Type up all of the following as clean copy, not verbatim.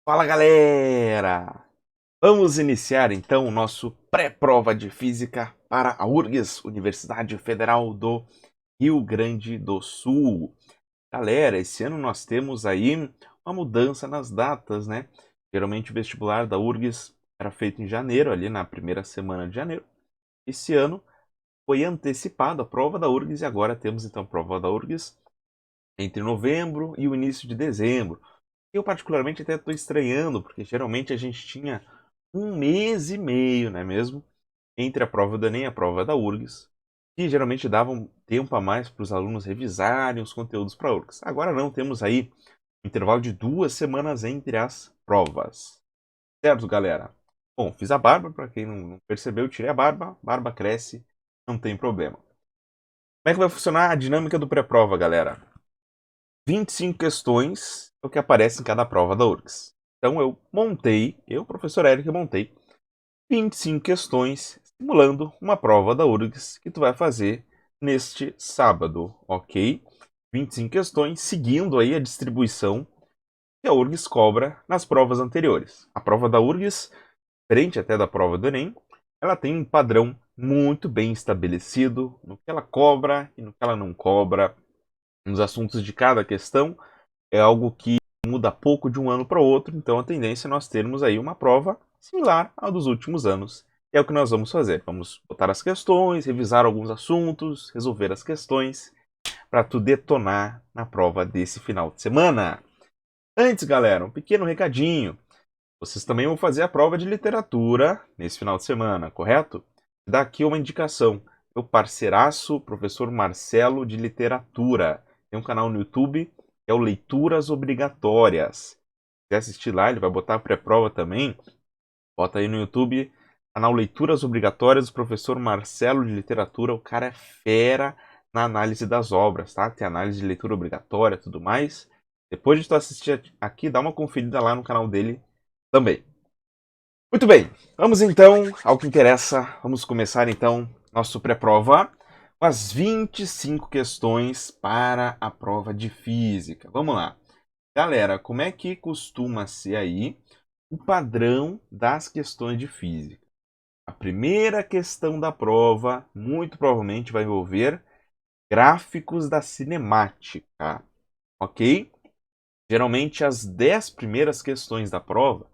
Fala galera! Vamos iniciar então o nosso pré-prova de física para a URGS, Universidade Federal do Rio Grande do Sul. Galera, esse ano nós temos aí uma mudança nas datas, né? Geralmente o vestibular da URGS era feito em janeiro, ali na primeira semana de janeiro. Esse ano foi antecipado a prova da URGS e agora temos então a prova da URGS entre novembro e o início de dezembro. Eu particularmente até estou estranhando, porque geralmente a gente tinha um mês e meio, não é mesmo? Entre a prova do Enem e a prova da URGS, que geralmente dava um tempo a mais para os alunos revisarem os conteúdos para a URGS. Agora não, temos aí um intervalo de 2 semanas entre as provas. Certo, galera? Bom, fiz a barba, para quem não percebeu, tirei a barba, barba cresce, não tem problema. Como é que vai funcionar a dinâmica do pré-prova, galera? 25 questões é o que aparece em cada prova da URGS. Então eu, professor Eric, montei 25 questões simulando uma prova da URGS que tu vai fazer neste sábado, ok? 25 questões seguindo aí a distribuição que a URGS cobra nas provas anteriores. A prova da URGS, diferente até da prova do Enem, ela tem um padrão muito bem estabelecido no que ela cobra e no que ela não cobra, nos assuntos de cada questão. É algo que muda pouco de um ano para o outro, então a tendência é nós termos aí uma prova similar à dos últimos anos. E é o que nós vamos fazer. Vamos botar as questões, revisar alguns assuntos, resolver as questões para tu detonar na prova desse final de semana. Antes, galera, um pequeno recadinho. Vocês também vão fazer a prova de literatura nesse final de semana, correto? Daqui uma indicação. Meu parceiraço, professor Marcelo de Literatura. Tem um canal no YouTube que é o Leituras Obrigatórias. Se quiser assistir lá, ele vai botar a pré-prova também. Bota aí no YouTube, canal Leituras Obrigatórias do professor Marcelo de Literatura. O cara é fera na análise das obras, tá? Tem análise de leitura obrigatória e tudo mais. Depois de tu assistir aqui, dá uma conferida lá no canal dele também. Muito bem, vamos então ao que interessa. Vamos começar então nosso pré-prova com as 25 questões para a prova de física. Vamos lá. Galera, como é que costuma ser aí o padrão das questões de física? A primeira questão da prova, muito provavelmente, vai envolver gráficos da cinemática, ok? Geralmente, as 10 primeiras questões da prova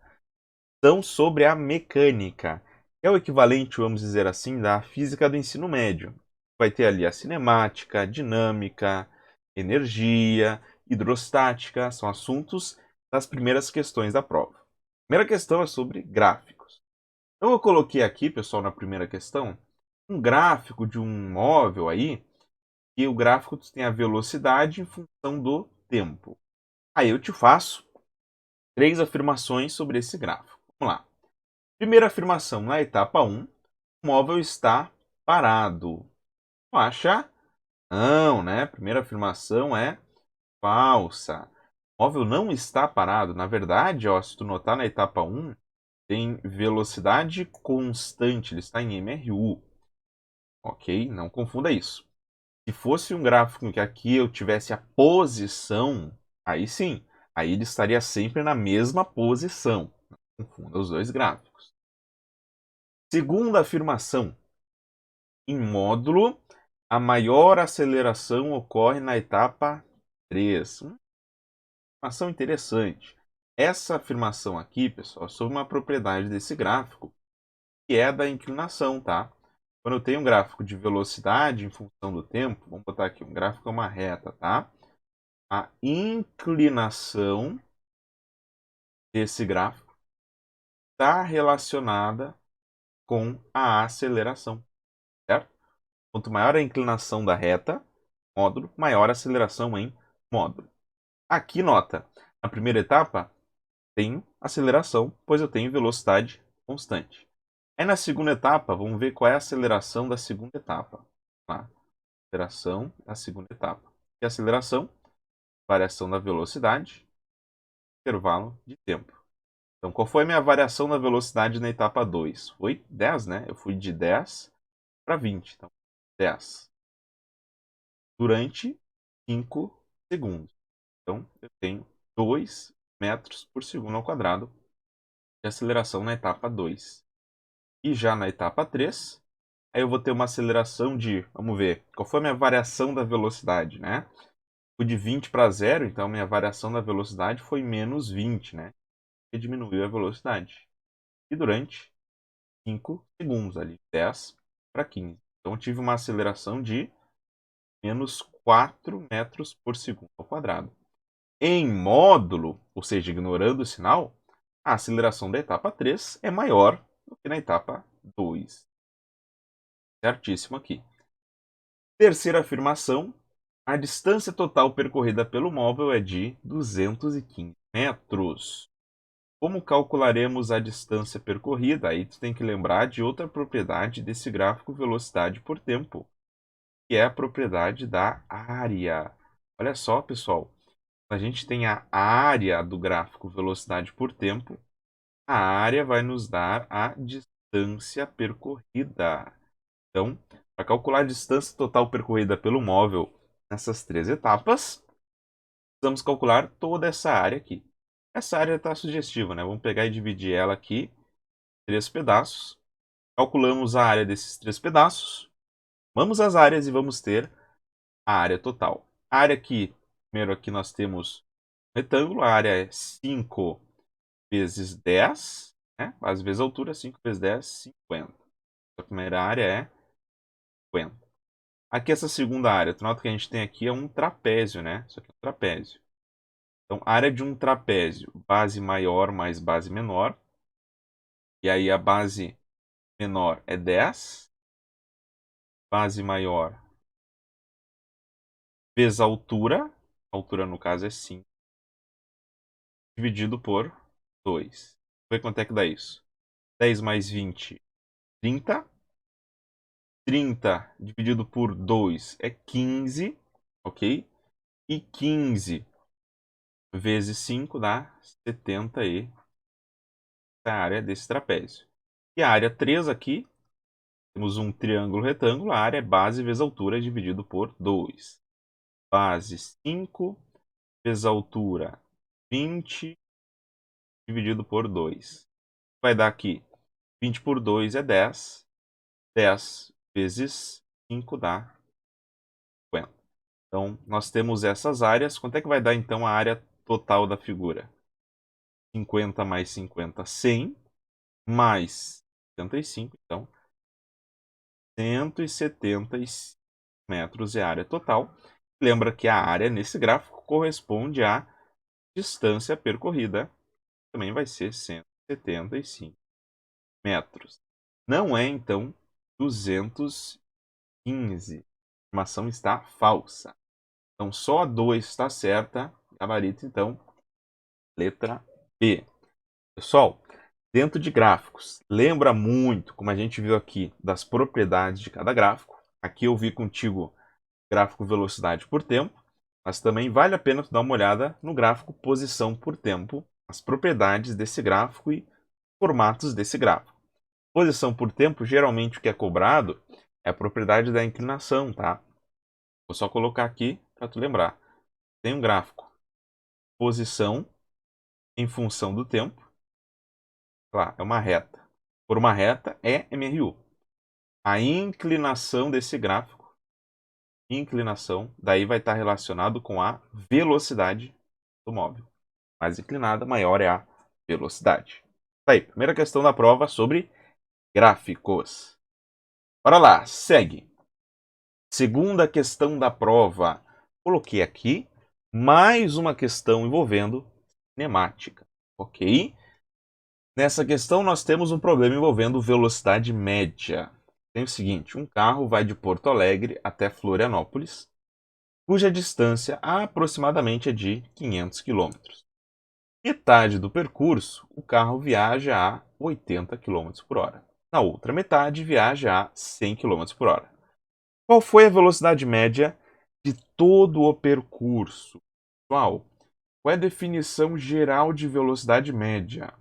são sobre a mecânica. É o equivalente, vamos dizer assim, da física do ensino médio. Vai ter ali a cinemática, dinâmica, energia, hidrostática, são assuntos das primeiras questões da prova. A primeira questão é sobre gráficos. Então eu coloquei aqui, pessoal, na primeira questão, um gráfico de um móvel aí, e o gráfico tem a velocidade em função do tempo. Aí eu te faço 3 afirmações sobre esse gráfico. Vamos lá. Primeira afirmação, na etapa 1, o móvel está parado. Não acha? Não, né? Primeira afirmação é falsa. O móvel não está parado. Na verdade, ó, se tu notar na etapa 1, tem velocidade constante, ele está em MRU. Ok? Não confunda isso. Se fosse um gráfico em que aqui eu tivesse a posição, aí sim, aí ele estaria sempre na mesma posição. Não confunda os dois gráficos. Segunda afirmação, em módulo, a maior aceleração ocorre na etapa 3. Uma afirmação interessante. Essa afirmação aqui, pessoal, é sobre uma propriedade desse gráfico, que é da inclinação, tá? Quando eu tenho um gráfico de velocidade em função do tempo, vamos botar aqui, um gráfico é uma reta, tá? A inclinação desse gráfico está relacionada com a aceleração, certo? Quanto maior a inclinação da reta, módulo, maior a aceleração em módulo. Aqui, nota, na primeira etapa, tenho aceleração, pois eu tenho velocidade constante. Aí na segunda etapa, vamos ver qual é a aceleração da segunda etapa. Tá? Aceleração da segunda etapa. E a aceleração? Variação da velocidade, intervalo de tempo. Então, qual foi a minha variação da velocidade na etapa 2? Foi 10, né? Eu fui de 10 para 20. Então, 10 durante 5 segundos. Então, eu tenho 2 metros por segundo ao quadrado de aceleração na etapa 2. E já na etapa 3, aí eu vou ter uma aceleração de, vamos ver, qual foi a minha variação da velocidade, né? Fui de 20 para 0, então minha variação da velocidade foi menos 20, né? E diminuiu a velocidade. E durante 5 segundos ali, 10 para 15. Então eu tive uma aceleração de menos 4 metros por segundo ao quadrado. Em módulo, ou seja, ignorando o sinal, a aceleração da etapa 3 é maior do que na etapa 2. Certíssimo aqui. Terceira afirmação, a distância total percorrida pelo móvel é de 215 metros. Como calcularemos a distância percorrida? Aí tu tem que lembrar de outra propriedade desse gráfico velocidade por tempo, que é a propriedade da área. Olha só, pessoal, a gente tem a área do gráfico velocidade por tempo, a área vai nos dar a distância percorrida. Então, para calcular a distância total percorrida pelo móvel nessas 3 etapas, precisamos calcular toda essa área aqui. Essa área está sugestiva, né? Vamos pegar e dividir ela aqui em 3 pedaços. Calculamos a área desses 3 pedaços. Vamos às áreas e vamos ter a área total. A área aqui, primeiro aqui nós temos um retângulo, a área é 5 vezes 10, né? Base vezes altura, 5 vezes 10, 50. A primeira área é 50. Aqui essa segunda área, tu nota que a gente tem aqui é um trapézio, né? Isso aqui é um trapézio. Então, área de um trapézio, base maior mais base menor. E aí a base menor é 10, base maior vezes a altura no caso é 5, dividido por 2. Vê quanto é que dá isso? 10 mais 20, 30. 30 dividido por 2 é 15, ok? E 15 vezes 5 dá 70 e a área desse trapézio. E a área 3 aqui, temos um triângulo retângulo, a área é base vezes altura dividido por 2. Base 5 vezes altura 20 dividido por 2. Vai dar aqui 20 por 2 é 10. 10 vezes 5 dá 50. Então, nós temos essas áreas. Quanto é que vai dar, então, a área total da figura? 50 mais 50, 100. Mais 75, então, 175 metros é a área total. Lembra que a área nesse gráfico corresponde à distância percorrida. Também vai ser 175 metros. Não é, então, 215. A informação está falsa. Então, só a 2 está certa. Gabarito, então, letra B. Pessoal, dentro de gráficos, lembra muito, como a gente viu aqui, das propriedades de cada gráfico. Aqui eu vi contigo gráfico velocidade por tempo, mas também vale a pena tu dar uma olhada no gráfico posição por tempo, as propriedades desse gráfico e formatos desse gráfico. Posição por tempo, geralmente o que é cobrado é a propriedade da inclinação, tá? Vou só colocar aqui para tu lembrar. Tem um gráfico posição em função do tempo. Lá, é uma reta. Por uma reta é MRU. A inclinação desse gráfico, inclinação, daí vai estar relacionado com a velocidade do móvel. Mais inclinada, maior é a velocidade. Tá aí, primeira questão da prova sobre gráficos. Bora lá, segue. Segunda questão da prova. Coloquei aqui mais uma questão envolvendo cinemática, ok? Nessa questão nós temos um problema envolvendo velocidade média. Tem o seguinte, um carro vai de Porto Alegre até Florianópolis, cuja distância aproximadamente é de 500 km. Metade do percurso, o carro viaja a 80 km por hora. Na outra metade, viaja a 100 km por hora. Qual foi a velocidade média de todo o percurso? Pessoal, qual é a definição geral de velocidade média?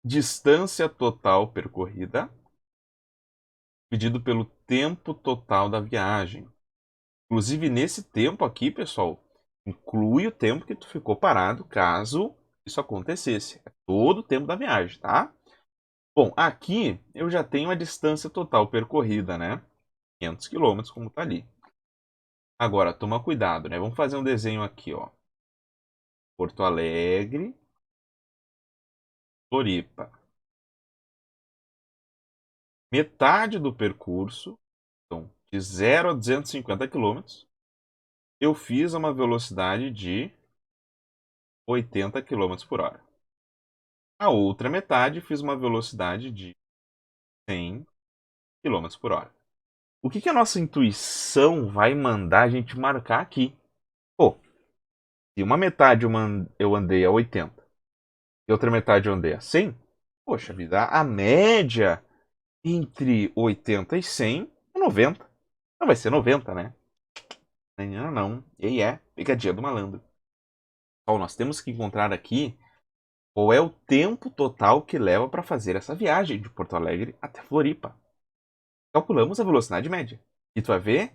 Distância total percorrida dividido pelo tempo total da viagem. Inclusive, nesse tempo aqui, pessoal, Inclui o tempo que tu ficou parado, caso isso acontecesse. É todo o tempo da viagem, tá? Bom, aqui eu já tenho a distância total percorrida, né? 500 quilômetros, como tá ali. Agora, toma cuidado, né? Vamos fazer um desenho aqui, ó. Porto Alegre, Floripa. Metade do percurso, então, de 0 a 250 quilômetros, eu fiz a uma velocidade de 80 quilômetros por hora. A outra metade fiz uma velocidade de 100 quilômetros por hora. O que a nossa intuição vai mandar a gente marcar aqui? Pô, se uma metade eu andei a 80 e outra metade eu andei a 100, poxa vida, a média entre 80 e 100 é 90. Não vai ser 90, né? Não, não. E é pegadinha do malandro. Bom, nós temos que encontrar aqui qual é o tempo total que leva para fazer essa viagem de Porto Alegre até Floripa. Calculamos a velocidade média. E tu vai ver,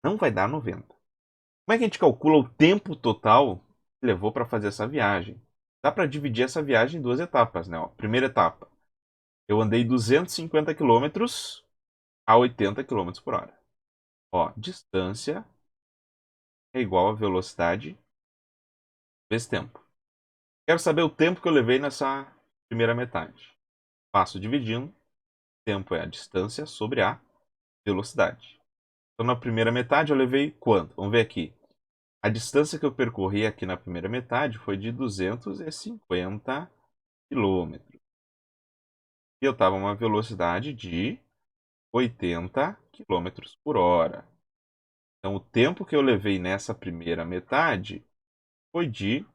não vai dar 90. Como é que a gente calcula o tempo total que levou para fazer essa viagem? Dá para dividir essa viagem em duas etapas, né? Ó, primeira etapa, eu andei 250 quilômetros a 80 quilômetros por hora. Ó, distância é igual a velocidade vezes tempo. Quero saber o tempo que eu levei nessa primeira metade. Passo dividindo. Tempo é a distância sobre a velocidade. Então, na primeira metade, eu levei quanto? Vamos ver aqui. A distância que eu percorri aqui na primeira metade foi de 250 quilômetros. E eu estava a uma velocidade de 80 quilômetros por hora. Então, o tempo que eu levei nessa primeira metade foi de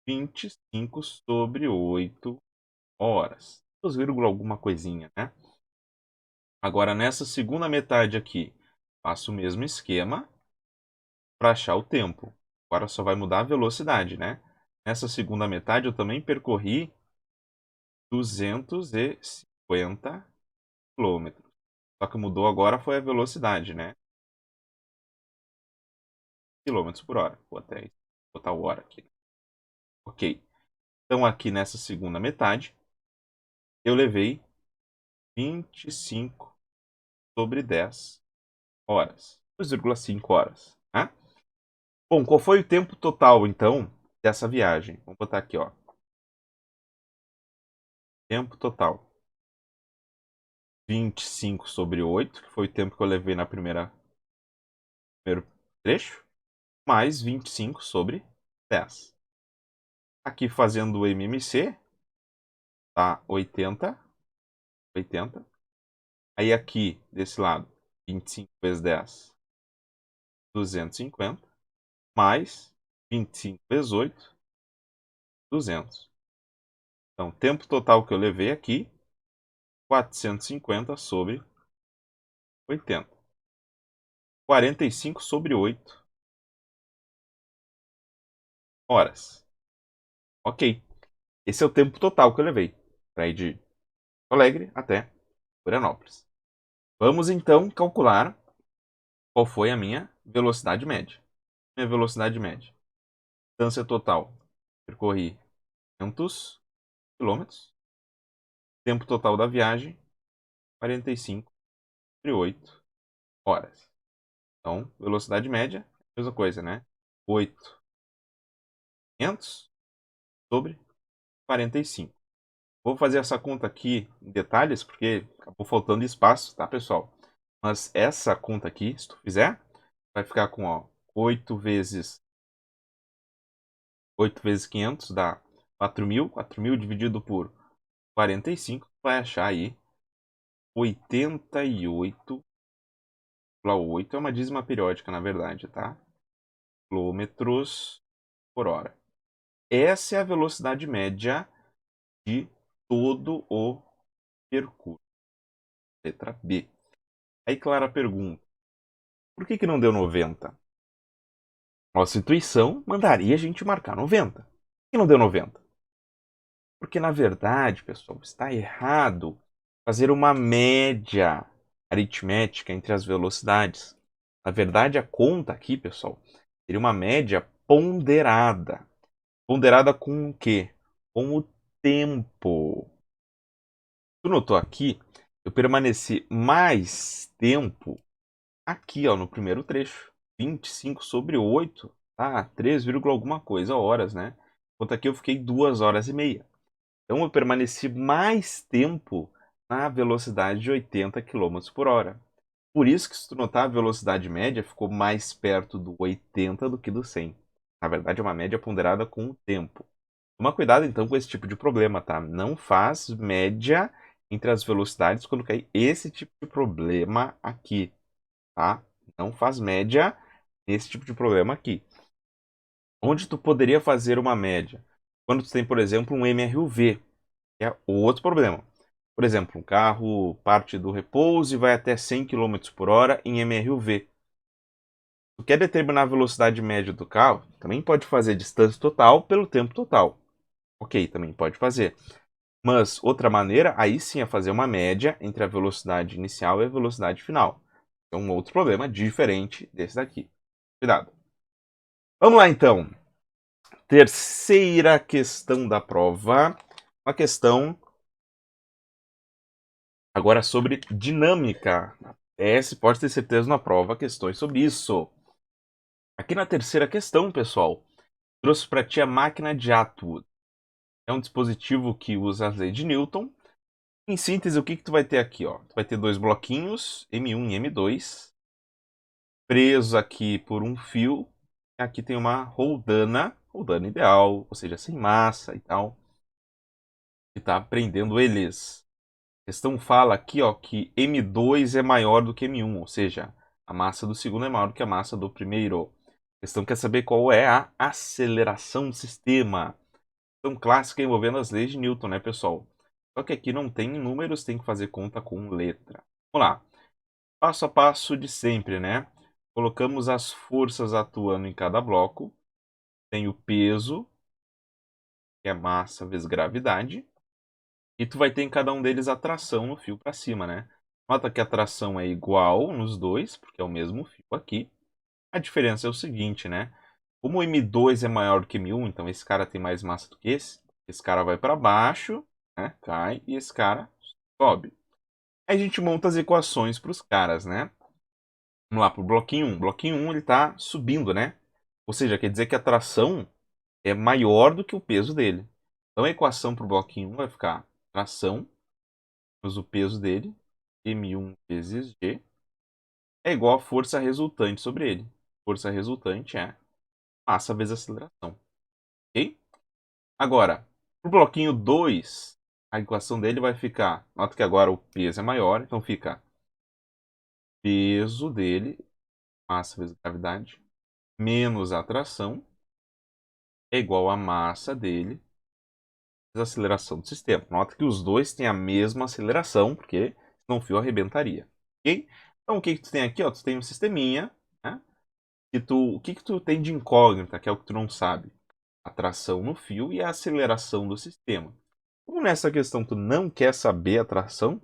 25 sobre 8 horas. 2, alguma coisinha, né? Agora, nessa segunda metade aqui, faço o mesmo esquema para achar o tempo. Agora só vai mudar a velocidade, né? Nessa segunda metade, eu também percorri 250 quilômetros. Só que mudou agora foi a velocidade, né? Quilômetros por hora. Vou até botar o hora aqui. Ok. Então, aqui nessa segunda metade, eu levei 25 sobre 10 horas. 2,5 horas. Né? Bom, qual foi o tempo total, então, dessa viagem? Vamos botar aqui, ó. Tempo total. 25 sobre 8, que foi o tempo que eu levei na primeiro trecho, mais 25 sobre 10. Aqui fazendo o MMC, tá 80. Aí aqui, desse lado, 25 vezes 10, 250. Mais 25 vezes 8, 200. Então, tempo total que eu levei aqui, 450 sobre 80. 45 sobre 8 horas. Ok. Esse é o tempo total que eu levei para ir de Alegre até Florianópolis. Vamos então calcular qual foi a minha velocidade média. Minha velocidade média. Distância total. Percorri 500 quilômetros. Tempo total da viagem, 45 sobre 8 horas. Então, velocidade média, mesma coisa, né? 8.500 sobre 45. Vou fazer essa conta aqui em detalhes, porque acabou faltando espaço, tá, pessoal? Mas essa conta aqui, se tu fizer, vai ficar com, ó, 8 vezes 500 dá 4.000. 4.000 dividido por 45, vai achar aí 88,8. É uma dízima periódica, na verdade, tá? Quilômetros por hora. Essa é a velocidade média de todo o percurso. Letra B. Aí, Clara pergunta: por que não deu 90? Nossa intuição mandaria a gente marcar 90. Por que não deu 90? Porque, na verdade, pessoal, está errado fazer uma média aritmética entre as velocidades. Na verdade, a conta aqui, pessoal, seria uma média ponderada. Ponderada com o quê? Com o tempo. Tu notou aqui? Eu permaneci mais tempo aqui, ó, no primeiro trecho. 25/8, tá? 3, alguma coisa horas, né? Enquanto aqui eu fiquei 2 horas e meia. Então eu permaneci mais tempo na velocidade de 80 quilômetros por hora. Por isso que, se tu notar, a velocidade média ficou mais perto do 80 do que do 100. Na verdade, é uma média ponderada com o tempo. Toma cuidado, então, com esse tipo de problema, tá? Não faz média entre as velocidades quando cai esse tipo de problema aqui, tá? Não faz média nesse tipo de problema aqui. Onde tu poderia fazer uma média? Quando tu tem, por exemplo, um MRUV, que é outro problema. Por exemplo, um carro parte do repouso e vai até 100 km por hora em MRUV. Tu quer determinar a velocidade média do carro? Também pode fazer distância total pelo tempo total. Ok, também pode fazer. Mas outra maneira, aí sim, é fazer uma média entre a velocidade inicial e a velocidade final. É um outro problema diferente desse daqui. Cuidado. Vamos lá então. Terceira questão da prova. Uma questão agora sobre dinâmica. PS pode ter certeza na prova questões sobre isso. Aqui na terceira questão, pessoal, trouxe para ti a máquina de Atwood. É um dispositivo que usa as leis de Newton. Em síntese, o que tu vai ter aqui? Ó? Tu vai ter dois bloquinhos, M1 e M2, presos aqui por um fio. Aqui tem uma roldana ideal, ou seja, sem massa e tal, que está prendendo eles. A questão fala aqui, ó, que M2 é maior do que M1, ou seja, a massa do segundo é maior do que a massa do primeiro. A questão quer saber qual é a aceleração do sistema. Questão clássica envolvendo as leis de Newton, né, pessoal? Só que aqui não tem números, tem que fazer conta com letra. Vamos lá. Passo a passo de sempre, né? Colocamos as forças atuando em cada bloco. Tem o peso, que é massa vezes gravidade. E tu vai ter em cada um deles a tração no fio para cima, né? Nota que a tração é igual nos dois, porque é o mesmo fio aqui. A diferença é o seguinte, né? Como o M2 é maior do que M1, então esse cara tem mais massa do que esse. Esse cara vai para baixo, né? Cai, e esse cara sobe. Aí a gente monta as equações para os caras, né? Vamos lá, para o bloquinho 1. Bloquinho 1 ele está subindo, né? Ou seja, quer dizer que a tração é maior do que o peso dele. Então a equação para o bloquinho 1 vai ficar tração menos o peso dele, M1 vezes G, é igual a força resultante sobre ele. Força resultante é massa vezes aceleração. Ok? Agora, para o bloquinho 2, a equação dele vai ficar. Nota que agora o peso é maior, então fica peso dele, massa vezes gravidade, menos a tração, é igual a massa dele vezes a aceleração do sistema. Nota que os dois têm a mesma aceleração, porque senão o fio arrebentaria. Ok? Então o que, que tu tem aqui? Ó, tu tem um sisteminha, né? O que, que tu tem de incógnita, que é o que tu não sabe? A tração no fio e a aceleração do sistema. Como nessa questão tu não quer saber a tração,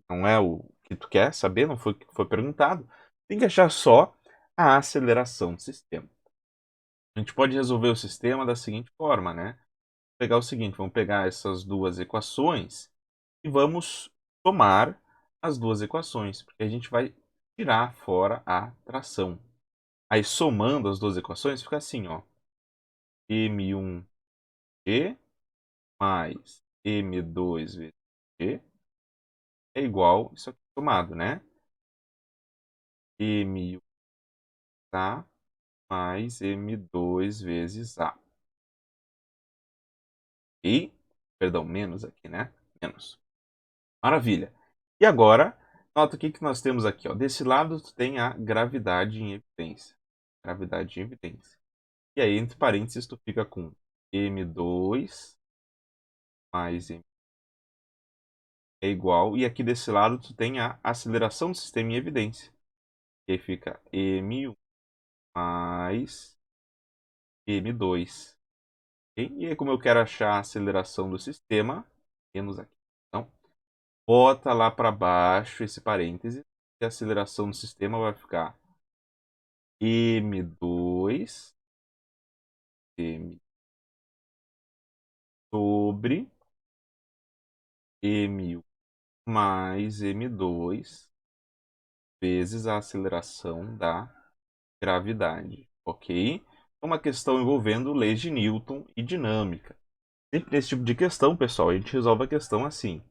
não é o que tu quer saber, não foi o que foi perguntado, tem que achar só a aceleração do sistema. A gente pode resolver o sistema da seguinte forma, né? Vou pegar o seguinte, vamos pegar essas duas equações e vamos somar as duas equações, porque a gente vai tirar fora a tração. Aí somando as duas equações fica assim, ó. M1G mais M2 vezes G é igual isso aqui somado, né? M1A mais M2 vezes A. E, perdão, menos aqui, né? Menos. Maravilha. E agora, nota o que nós temos aqui, ó. Desse lado tu tem a gravidade em evidência. Gravidade em evidência. E aí, entre parênteses, tu fica com M2 mais M é igual. E aqui desse lado tu tem a aceleração do sistema em evidência. E aí fica M1 mais M2. Ok? E aí, como eu quero achar a aceleração do sistema, temos aqui. Então, bota lá para baixo esse parêntese. E a aceleração do sistema vai ficar M2 m sobre m1 mais m2 vezes a aceleração da gravidade, ok? É uma questão envolvendo leis de Newton e dinâmica. Sempre nesse tipo de questão, pessoal, a gente resolve a questão assim.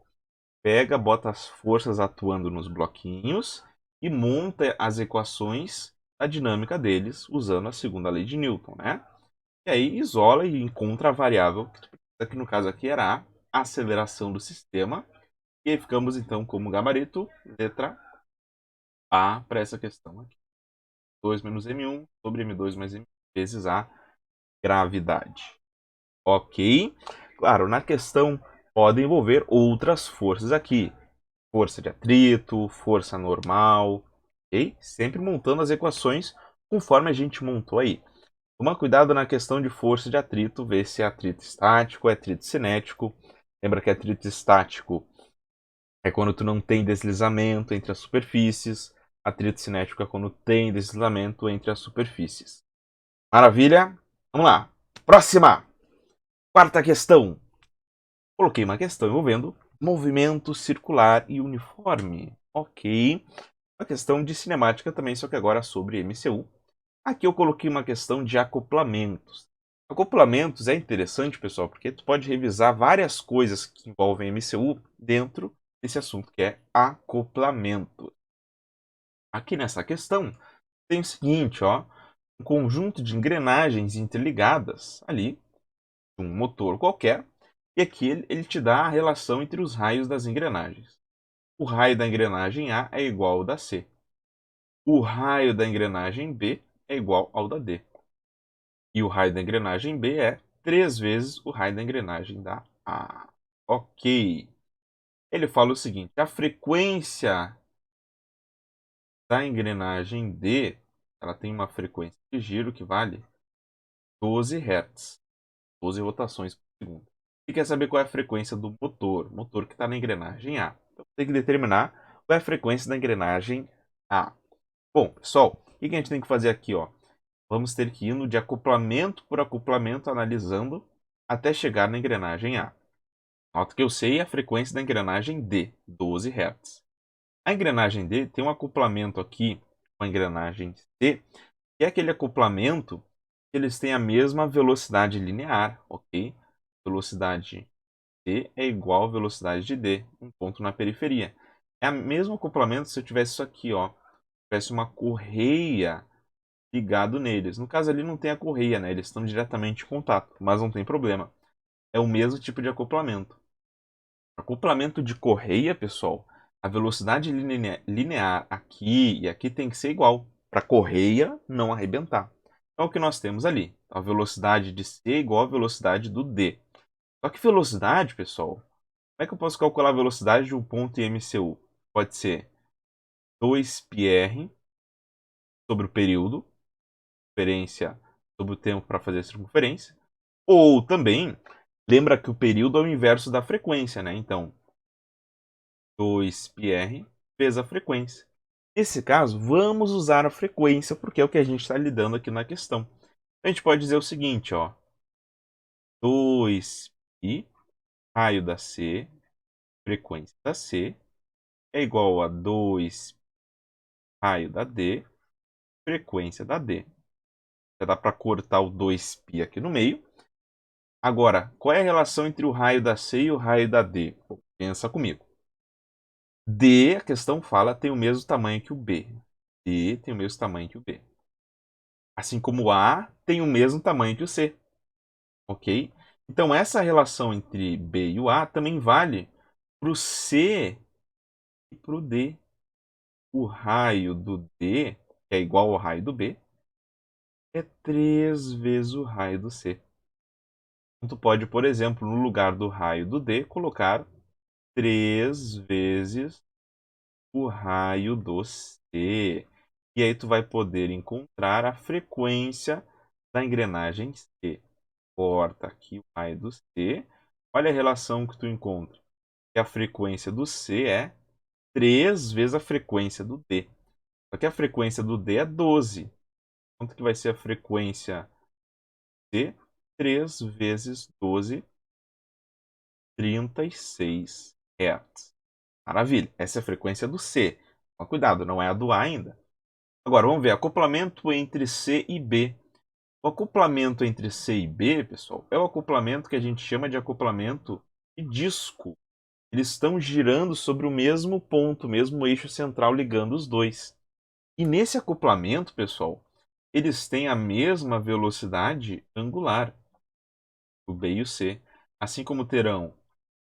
Pega, bota as forças atuando nos bloquinhos e monta as equações da dinâmica deles usando a segunda lei de Newton, né? E aí isola e encontra a variável, que no caso aqui era a aceleração do sistema. E aí ficamos então como gabarito, letra A para essa questão aqui. 2 menos m1 sobre m2 mais m vezes a gravidade. Ok? Claro, na questão pode envolver outras forças aqui. Força de atrito, força normal, ok? Sempre montando as equações conforme a gente montou aí. Toma cuidado na questão de força de atrito, ver se é atrito estático ou é atrito cinético. Lembra que atrito estático é quando tu não tem deslizamento entre as superfícies. Atrito cinético é quando tem deslizamento entre as superfícies. Maravilha? Vamos lá. Próxima! Quarta questão. Coloquei uma questão envolvendo movimento circular e uniforme. Ok. Uma questão de cinemática também, só que agora sobre MCU. Aqui eu coloquei uma questão de acoplamentos. Acoplamentos é interessante, pessoal, porque tu pode revisar várias coisas que envolvem MCU dentro desse assunto que é acoplamento. Aqui nessa questão tem o seguinte, ó, um conjunto de engrenagens interligadas ali, um motor qualquer, e aqui ele te dá a relação entre os raios das engrenagens. O raio da engrenagem A é igual ao da C. O raio da engrenagem B é igual ao da D. E o raio da engrenagem B é 3 vezes o raio da engrenagem da A. Ok. Ele fala o seguinte, a frequência da engrenagem D, ela tem uma frequência de giro que vale 12 Hz, 12 rotações por segundo. E quer saber qual é a frequência do motor, o motor que está na engrenagem A. Então tem que determinar qual é a frequência da engrenagem A. Bom, pessoal, o que a gente tem que fazer aqui, ó? Vamos ter que ir de acoplamento por acoplamento, analisando até chegar na engrenagem A. Nota que eu sei a frequência da engrenagem D, 12 Hz. A engrenagem D tem um acoplamento aqui com a engrenagem C, que é aquele acoplamento que eles têm a mesma velocidade linear, ok? Velocidade C é igual à velocidade de D, um ponto na periferia. É o mesmo acoplamento se eu tivesse isso aqui, ó, tivesse uma correia ligado neles. No caso ali não tem a correia, né? Eles estão diretamente em contato, mas não tem problema. É o mesmo tipo de acoplamento. Acoplamento de correia, pessoal, a velocidade linear aqui e aqui tem que ser igual, para a correia não arrebentar. Então, o que nós temos ali? A velocidade de C é igual à velocidade do D. Só que velocidade, pessoal, como é que eu posso calcular a velocidade de um ponto em MCU? Pode ser 2πr sobre o período, referência sobre o tempo para fazer a circunferência, ou também, lembra que o período é o inverso da frequência, né? Então, 2πr vezes a frequência. Nesse caso, vamos usar a frequência, porque é o que a gente está lidando aqui na questão. A gente pode dizer o seguinte, ó, 2π, raio da C, frequência da C, é igual a 2 raio da D, frequência da D. Já dá para cortar o 2π aqui no meio. Agora, qual é a relação entre o raio da C e o raio da D? Bom, pensa comigo. D, a questão fala, tem o mesmo tamanho que o B. D tem o mesmo tamanho que o B. Assim como o A tem o mesmo tamanho que o C. Ok? Então, essa relação entre B e o A também vale para o C e para o D. O raio do D, que é igual ao raio do B, é 3 vezes o raio do C. Então, tu pode, por exemplo, no lugar do raio do D, colocar 3 vezes o raio do C. E aí tu vai poder encontrar a frequência da engrenagem C. Corta aqui o raio do C. Olha a relação que tu encontra. Que a frequência do C é 3 vezes a frequência do D. Só que a frequência do D é 12. Quanto que vai ser a frequência C? 3 vezes 12, 36 Hz. Maravilha, essa é a frequência do C. Mas cuidado, não é a do A ainda. Agora, vamos ver, acoplamento entre C e B. O acoplamento entre C e B, pessoal, é o acoplamento que a gente chama de acoplamento de disco. Eles estão girando sobre o mesmo ponto, o mesmo eixo central ligando os dois. E nesse acoplamento, pessoal, eles têm a mesma velocidade angular, o B e o C, assim como terão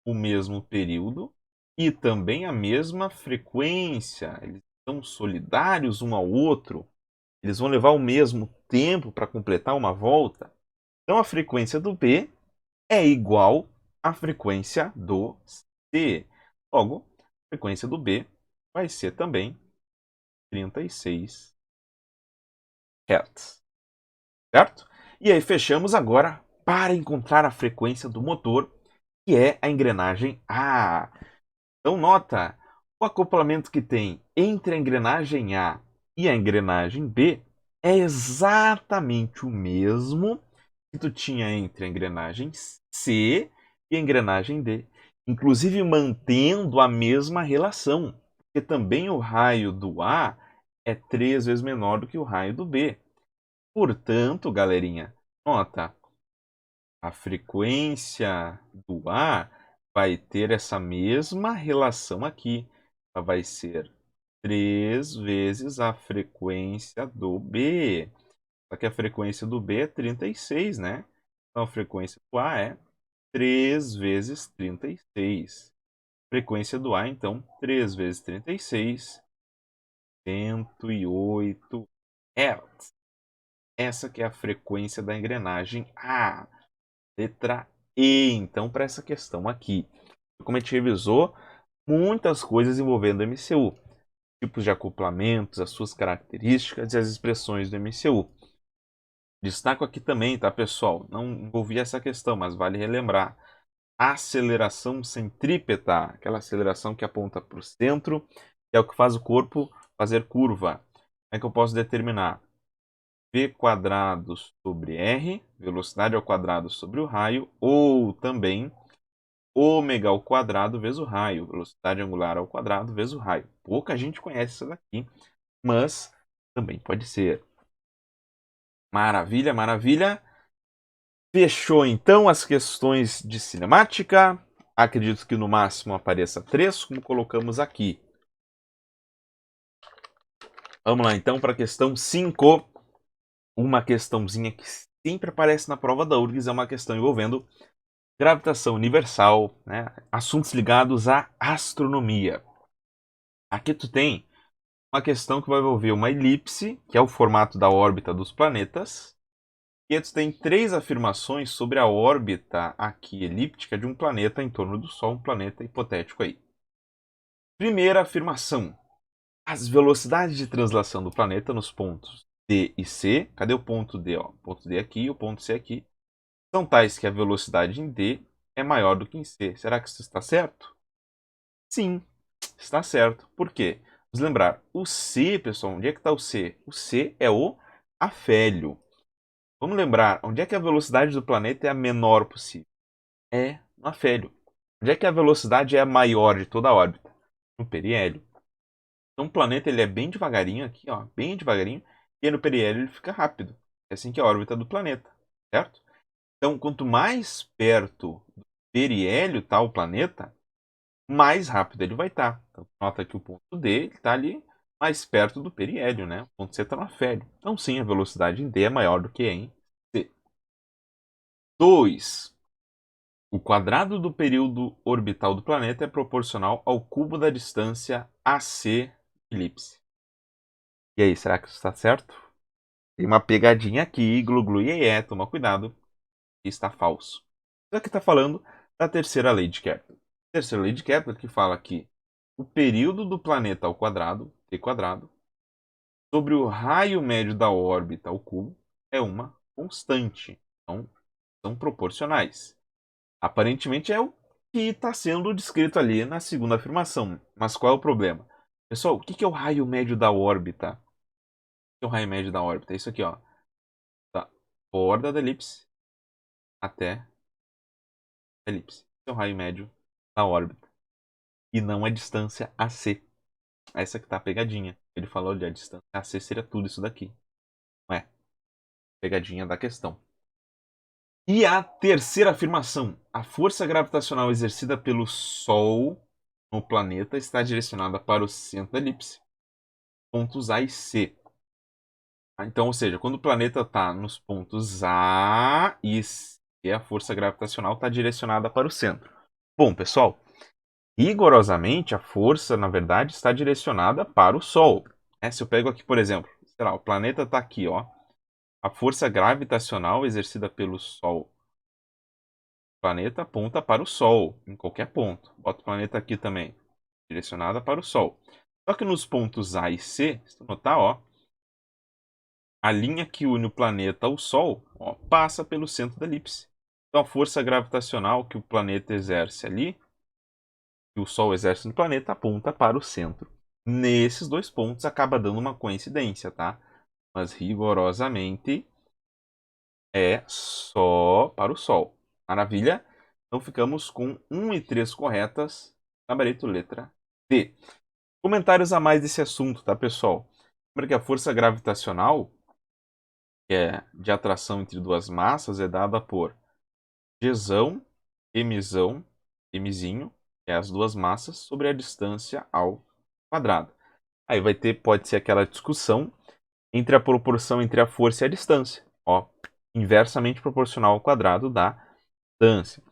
o mesmo período e também a mesma frequência. Eles são solidários um ao outro. Eles vão levar o mesmo tempo para completar uma volta. Então a frequência do B é igual à frequência do C. Logo, a frequência do B vai ser também 36 Hz. Certo? E aí fechamos agora para encontrar a frequência do motor, que é a engrenagem A. Então nota, o acoplamento que tem entre a engrenagem A e a engrenagem B é exatamente o mesmo que tu tinha entre a engrenagem C e a engrenagem D, inclusive mantendo a mesma relação, porque também o raio do A é 3 vezes menor do que o raio do B. Portanto, galerinha, nota, a frequência do A vai ter essa mesma relação aqui. Ela vai ser 3 vezes a frequência do B. Só que a frequência do B é 36, né? Então a frequência do A é 3 vezes 36. Frequência do A, então, 3 vezes 36, 108 Hz. Essa que é a frequência da engrenagem A. Letra E, então, para essa questão aqui. Como a gente revisou, muitas coisas envolvendo o MCU. Tipos de acoplamentos, as suas características e as expressões do MCU. Destaco aqui também, tá, pessoal? Não envolvi essa questão, mas vale relembrar. Aceleração centrípeta, aquela aceleração que aponta para o centro, que é o que faz o corpo fazer curva. Como é que eu posso determinar? V quadrado sobre R, velocidade ao quadrado sobre o raio, ou também ômega ao quadrado vezes o raio, velocidade angular ao quadrado vezes o raio. Pouca gente conhece isso daqui, mas também pode ser. Maravilha, maravilha. Fechou então as questões de cinemática. Acredito que no máximo apareça 3, como colocamos aqui. Vamos lá então para a questão 5. Uma questãozinha que sempre aparece na prova da URGS, é uma questão envolvendo gravitação universal, né? Assuntos ligados à astronomia. Aqui tu tem uma questão que vai envolver uma elipse, que é o formato da órbita dos planetas, e aí tu tem 3 afirmações sobre a órbita aqui elíptica de um planeta em torno do Sol, um planeta hipotético aí. Primeira afirmação: as velocidades de translação do planeta nos pontos D e C, cadê o ponto D? Ó? O ponto D aqui e o ponto C aqui, são tais que a velocidade em D é maior do que em C. Será que isso está certo? Sim, está certo. Por quê? Vamos lembrar, o C, pessoal, onde é que está o C? O C é o afélio. Vamos lembrar, onde é que a velocidade do planeta é a menor possível? É no afélio. Onde é que a velocidade é a maior de toda a órbita? No periélio. Então o planeta ele é bem devagarinho aqui, ó, bem devagarinho, e aí no periélio ele fica rápido. É assim que é a órbita do planeta, certo? Então, quanto mais perto do periélio está o planeta, mais rápido ele vai estar. Então, nota que o ponto D está ali mais perto do periélio, né? O ponto C está no afélio. Então, sim, a velocidade em D é maior do que em C. 2. O quadrado do período orbital do planeta é proporcional ao cubo da distância AC elipse. E aí, será que isso está certo? Tem uma pegadinha aqui, glu glu iê, toma cuidado, está falso. Isso aqui está falando da terceira lei de Kepler. A terceira lei de Kepler que fala que o período do planeta ao quadrado, t quadrado, sobre o raio médio da órbita ao cubo é uma constante. Então, são proporcionais. Aparentemente é o que está sendo descrito ali na segunda afirmação. Mas qual é o problema? Pessoal, o que é o raio médio da órbita? O que é o raio médio da órbita? É isso aqui, ó. Da borda da elipse até a elipse. Esse é o raio médio da órbita. E não a distância AC. Essa que tá a pegadinha. Ele falou de a distância AC seria tudo isso daqui. Não é? Pegadinha da questão. E a terceira afirmação. A força gravitacional exercida pelo Sol no planeta está direcionada para o centro da elipse. Pontos A e C. Então, ou seja, quando o planeta está nos pontos A e C, a força gravitacional está direcionada para o centro. Bom, pessoal, rigorosamente a força, na verdade, está direcionada para o Sol. Se eu pego aqui, por exemplo, sei lá, o planeta está aqui, ó. A força gravitacional exercida pelo Sol. O planeta aponta para o Sol, em qualquer ponto. Bota o planeta aqui também, direcionada para o Sol. Só que nos pontos A e C, se tu notar, ó, a linha que une o planeta ao Sol, ó, passa pelo centro da elipse. Então a força gravitacional que o planeta exerce ali, que o Sol exerce no planeta, aponta para o centro. Nesses dois pontos acaba dando uma coincidência, tá? Mas rigorosamente é só para o Sol. Maravilha? Então ficamos com 1 e 3 corretas. Gabarito letra D. Comentários a mais desse assunto, tá, pessoal? Lembra que a força gravitacional, que é de atração entre duas massas, é dada por Gzão, Mzão, Mzinho, que é as duas massas, sobre a distância ao quadrado. Aí pode ser aquela discussão entre a proporção entre a força e a distância. Ó, inversamente proporcional ao quadrado da distância.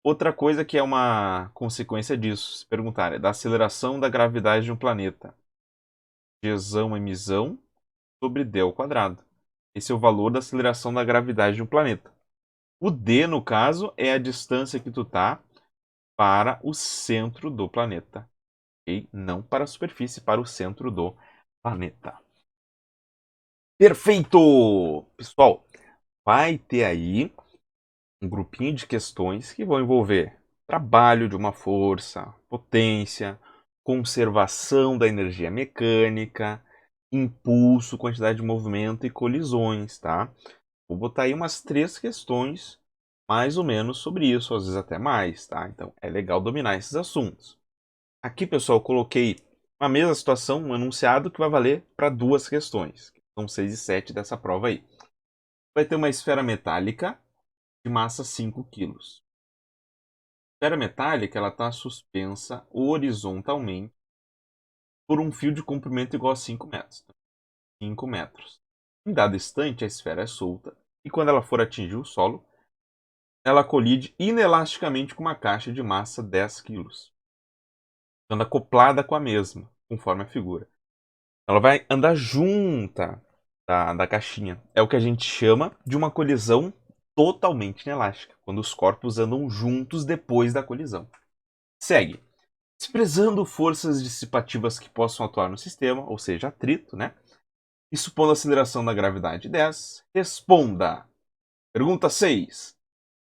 Outra coisa que é uma consequência disso, se perguntar, é da aceleração da gravidade de um planeta. Gzão Mzão sobre d ao quadrado. Esse é o valor da aceleração da gravidade de um planeta. O d, no caso, é a distância que tu tá para o centro do planeta. Okay? Não para a superfície, para o centro do planeta. Perfeito! Pessoal, vai ter aí um grupinho de questões que vão envolver trabalho de uma força, potência, conservação da energia mecânica, impulso, quantidade de movimento e colisões, tá? Vou botar aí umas 3 questões mais ou menos sobre isso, às vezes até mais, tá? Então é legal dominar esses assuntos. Aqui, pessoal, eu coloquei uma mesma situação, um enunciado que vai valer para 2 questões, que são 6 e 7 dessa prova aí. Vai ter uma esfera metálica de massa 5 kg. A esfera metálica está suspensa horizontalmente por um fio de comprimento igual a 5 metros. 5 metros. Em dado instante, a esfera é solta e quando ela for atingir o solo, ela colide inelasticamente com uma caixa de massa 10 kg, ficando acoplada com a mesma, conforme a figura. Ela vai andar junta da caixinha. É o que a gente chama de uma colisão totalmente inelástica, quando os corpos andam juntos depois da colisão. Segue. Desprezando forças dissipativas que possam atuar no sistema, ou seja, atrito, né? E supondo a aceleração da gravidade 10, responda. Pergunta 6.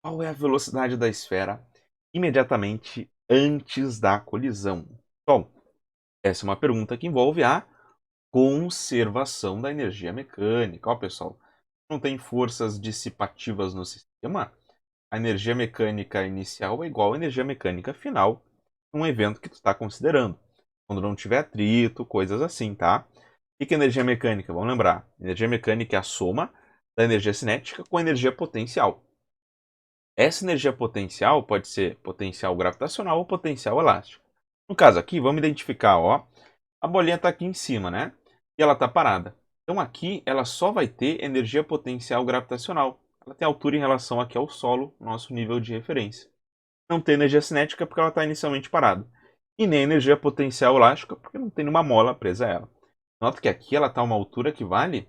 Qual é a velocidade da esfera imediatamente antes da colisão? Bom, essa é uma pergunta que envolve a conservação da energia mecânica. Ó, pessoal, não tem forças dissipativas no sistema, a energia mecânica inicial é igual à energia mecânica final num evento que tu está considerando. Quando não tiver atrito, coisas assim, tá? O que é energia mecânica? Vamos lembrar. Energia mecânica é a soma da energia cinética com a energia potencial. Essa energia potencial pode ser potencial gravitacional ou potencial elástico. No caso aqui, vamos identificar, ó, a bolinha está aqui em cima, né? E ela está parada. Então aqui ela só vai ter energia potencial gravitacional. Ela tem altura em relação aqui ao solo, nosso nível de referência. Não tem energia cinética porque ela está inicialmente parada. E nem energia potencial elástica porque não tem nenhuma mola presa a ela. Nota que aqui ela está a uma altura que vale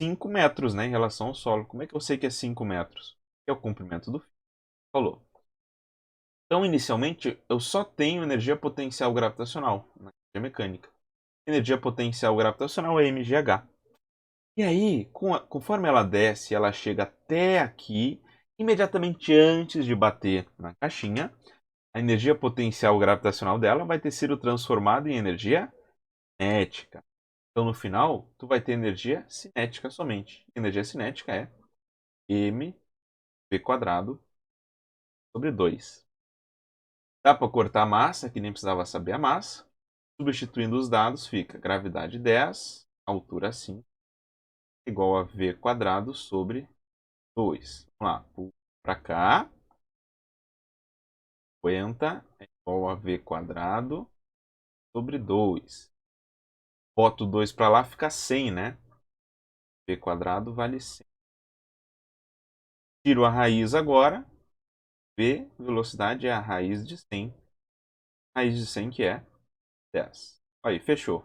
5 metros, né, em relação ao solo. Como é que eu sei que é 5 metros? É o comprimento do fio. Falou. Então, inicialmente, eu só tenho energia potencial gravitacional na energia mecânica. Energia potencial gravitacional é mgh. E aí, conforme ela desce, ela chega até aqui, imediatamente antes de bater na caixinha, a energia potencial gravitacional dela vai ter sido transformada em energia cinética. Então, no final, tu vai ter energia cinética somente. Energia cinética é mgh. V quadrado sobre 2. Dá para cortar a massa, que nem precisava saber a massa. Substituindo os dados, fica gravidade 10, altura 5, igual a V quadrado sobre 2. Vamos lá, pulo para cá. 50 é igual a V quadrado sobre 2. Boto 2 para lá, fica 100, né? V quadrado vale 100. Tiro a raiz agora. V, velocidade, é a raiz de 100. Raiz de 100 que é 10. Aí, fechou.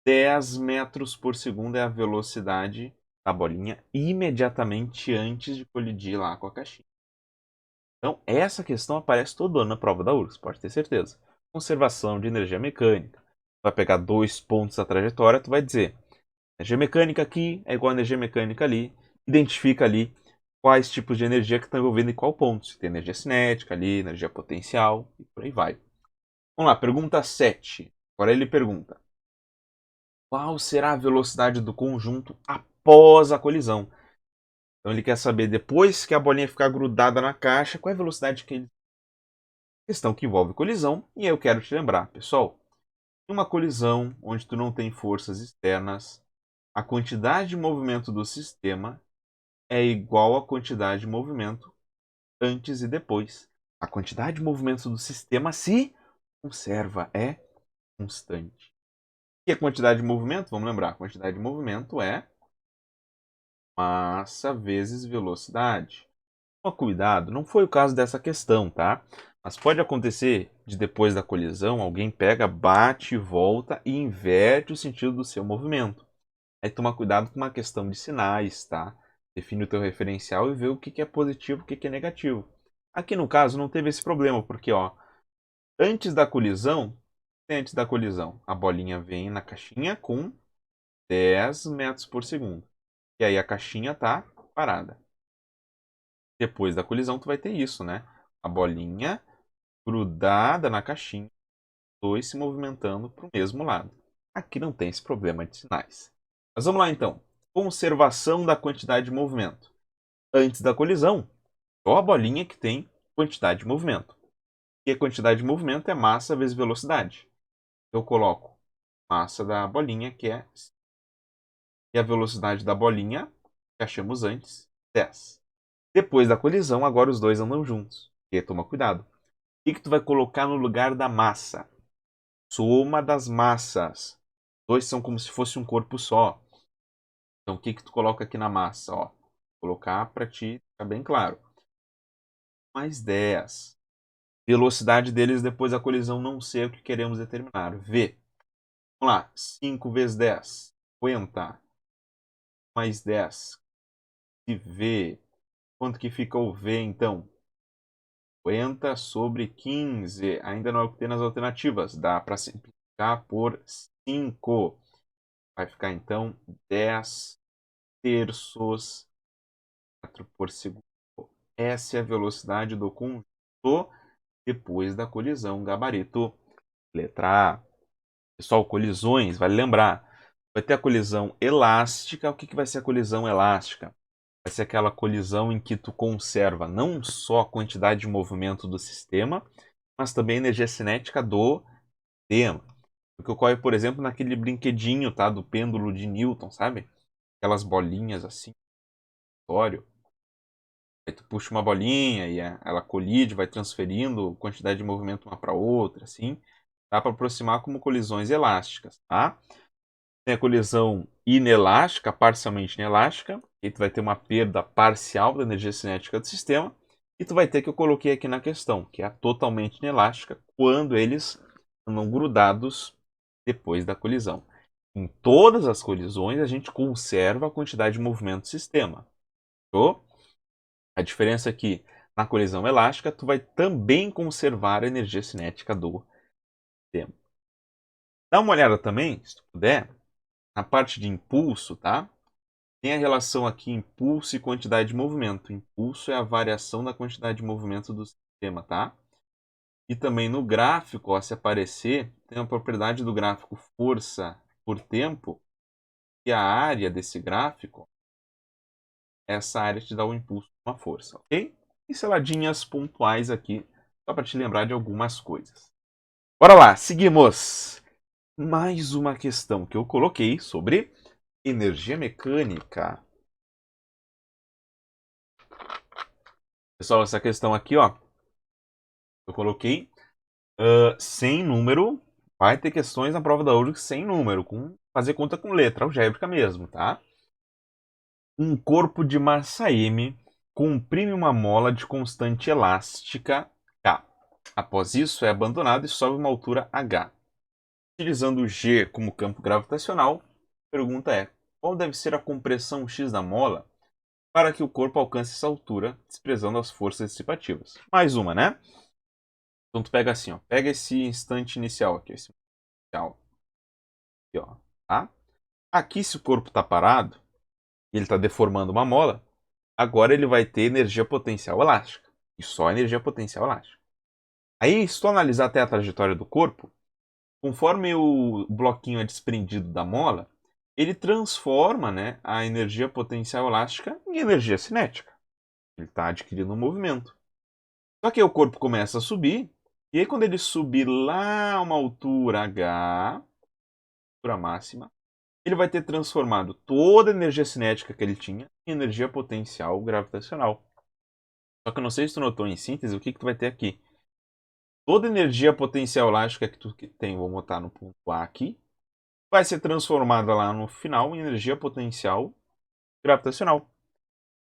10 metros por segundo é a velocidade da bolinha imediatamente antes de colidir lá com a caixinha. Então, essa questão aparece todo ano na prova da URGS, pode ter certeza. Conservação de energia mecânica. Vai pegar 2 pontos da trajetória, tu vai dizer energia mecânica aqui é igual a energia mecânica ali. Identifica ali quais tipos de energia que estão envolvendo em qual ponto. Se tem energia cinética ali, energia potencial e por aí vai. Vamos lá, pergunta 7. Agora ele pergunta: qual será a velocidade do conjunto após a colisão? Então ele quer saber, depois que a bolinha ficar grudada na caixa, qual é a velocidade que ele... Questão que envolve colisão, e eu quero te lembrar, pessoal, em uma colisão onde tu não tem forças externas, a quantidade de movimento do sistema é igual à quantidade de movimento antes e depois. A quantidade de movimento do sistema se conserva, é constante. O que é quantidade de movimento? Vamos lembrar, a quantidade de movimento é massa vezes velocidade. Toma cuidado, não foi o caso dessa questão, tá? Mas pode acontecer de depois da colisão, alguém pega, bate, volta e inverte o sentido do seu movimento. Aí toma cuidado com uma questão de sinais, tá? Define o teu referencial e vê o que é positivo e o que é negativo. Aqui no caso não teve esse problema, porque ó, antes da colisão, a bolinha vem na caixinha com 10 metros por segundo. E aí a caixinha está parada. Depois da colisão, tu vai ter isso, né? A bolinha grudada na caixinha, dois se movimentando para o mesmo lado. Aqui não tem esse problema de sinais. Mas vamos lá então. Conservação da quantidade de movimento. Antes da colisão, só a bolinha que tem quantidade de movimento. E a quantidade de movimento é massa vezes velocidade. Eu coloco massa da bolinha, que é... E a velocidade da bolinha, que achamos antes, 10. Depois da colisão, agora os dois andam juntos. E aí, toma cuidado. O que tu vai colocar no lugar da massa? Soma das massas. Dois são como se fosse um corpo só. Então, o que tu coloca aqui na massa? Ó, vou colocar para ti ficar bem claro. Mais 10. Velocidade deles depois da colisão não ser o que queremos determinar. V. Vamos lá. 5 vezes 10. 50. Mais 10. E V. Quanto que fica o V, então? 50 sobre 15. Ainda não é o que tem nas alternativas. Dá para simplificar por 5. Vai ficar, então, 10 terços metro por segundo. Essa é a velocidade do conjunto depois da colisão. Gabarito. Letra A. Pessoal, colisões, vale lembrar. Vai ter a colisão elástica. O que vai ser a colisão elástica? Vai ser aquela colisão em que tu conserva não só a quantidade de movimento do sistema, mas também a energia cinética do sistema. O que ocorre, por exemplo, naquele brinquedinho, tá, do pêndulo de Newton, sabe? Aquelas bolinhas assim, aleatório. Aí tu puxa uma bolinha e ela colide, vai transferindo quantidade de movimento uma para outra, assim. Dá para aproximar como colisões elásticas, tá? Tem a colisão inelástica, parcialmente inelástica, e tu vai ter uma perda parcial da energia cinética do sistema, e tu vai ter que eu coloquei aqui na questão, que é a totalmente inelástica, quando eles andam grudados depois da colisão. Em todas as colisões, a gente conserva a quantidade de movimento do sistema. Fechou? A diferença é que na colisão elástica, tu vai também conservar a energia cinética do sistema. Dá uma olhada também, se tu puder, na parte de impulso, tá? Tem a relação aqui impulso e quantidade de movimento. Impulso é a variação da quantidade de movimento do sistema, tá? E também no gráfico, ó, se aparecer, tem a propriedade do gráfico força por tempo, e a área desse gráfico essa área te dá o impulso de uma força, ok? Pinceladinhas pontuais aqui, só para te lembrar de algumas coisas. Bora lá, seguimos! Mais uma questão que eu coloquei sobre energia mecânica. Pessoal, essa questão aqui, ó, eu coloquei sem número. Vai ter questões na prova da URGS sem número, com fazer conta com letra, algébrica mesmo, tá? Um corpo de massa m comprime uma mola de constante elástica K. Após isso, é abandonado e sobe uma altura h. Utilizando G como campo gravitacional, a pergunta é: qual deve ser a compressão x da mola para que o corpo alcance essa altura, desprezando as forças dissipativas? Mais uma, né? Então tu pega assim, ó, pega esse instante inicial aqui, esse inicial, aqui, ó, tá? Aqui, se o corpo está parado e ele está deformando uma mola, agora ele vai ter energia potencial elástica. E só energia potencial elástica. Aí, se tu analisar até a trajetória do corpo, conforme o bloquinho é desprendido da mola, ele transforma, né, a energia potencial elástica em energia cinética. Ele está adquirindo um movimento. Só que aí o corpo começa a subir, e aí quando ele subir lá a uma altura h, altura máxima, ele vai ter transformado toda a energia cinética que ele tinha em energia potencial gravitacional. Só que eu não sei se tu notou em síntese o que tu vai ter aqui. Toda a energia potencial elástica que tu tem, vou botar no ponto A aqui, vai ser transformada lá no final em energia potencial gravitacional.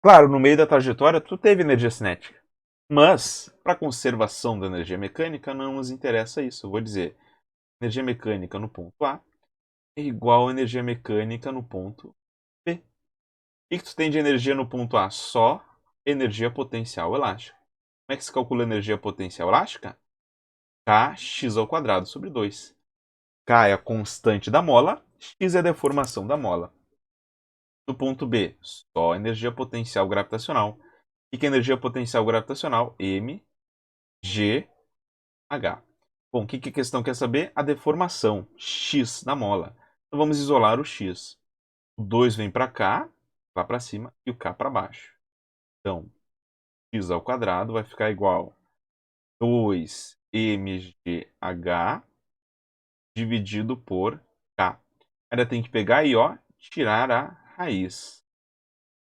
Claro, no meio da trajetória tu teve energia cinética. Mas, para a conservação da energia mecânica, não nos interessa isso. Eu vou dizer, energia mecânica no ponto A é igual a energia mecânica no ponto B. O que tu tem de energia no ponto A? Só energia potencial elástica. Como é que se calcula a energia potencial elástica? Kx² sobre 2. K é a constante da mola, x é a deformação da mola. No ponto B, só energia potencial gravitacional. O que é energia potencial gravitacional? mg. Bom, o que a questão quer saber? A deformação, x da mola. Então vamos isolar o x. O 2 vem para cá, lá para cima, e o k para baixo. Então, x² vai ficar igual a 2mgh dividido por k. Ainda tem que pegar e ó, tirar a raiz.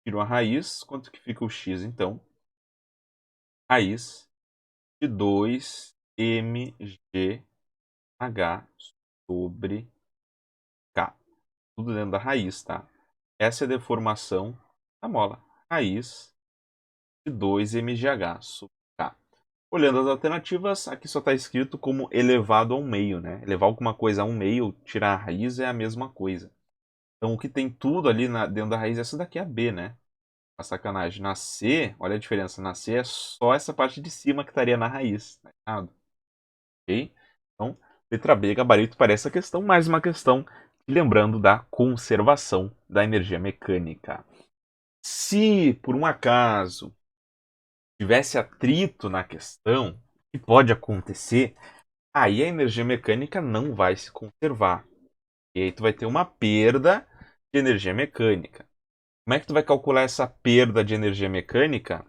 Tiro a raiz, quanto que fica o x então? Raiz de 2mgh sobre k. Tudo dentro da raiz, tá? Essa é a deformação da mola. Raiz de 2mgh sobre k. Olhando as alternativas, aqui só está escrito como elevado a 1/2, né? Elevar alguma coisa a 1/2, tirar a raiz é a mesma coisa. Então o que tem tudo ali dentro da raiz, essa daqui é a B, né? A sacanagem. Na C, olha a diferença. Na C é só essa parte de cima que estaria na raiz. Tá errado. Ok? Então, letra B, gabarito para essa questão. Mais uma questão, lembrando da conservação da energia mecânica. Se, por um acaso, tivesse atrito na questão, o que pode acontecer, aí a energia mecânica não vai se conservar. E aí tu vai ter uma perda de energia mecânica. Como é que tu vai calcular essa perda de energia mecânica?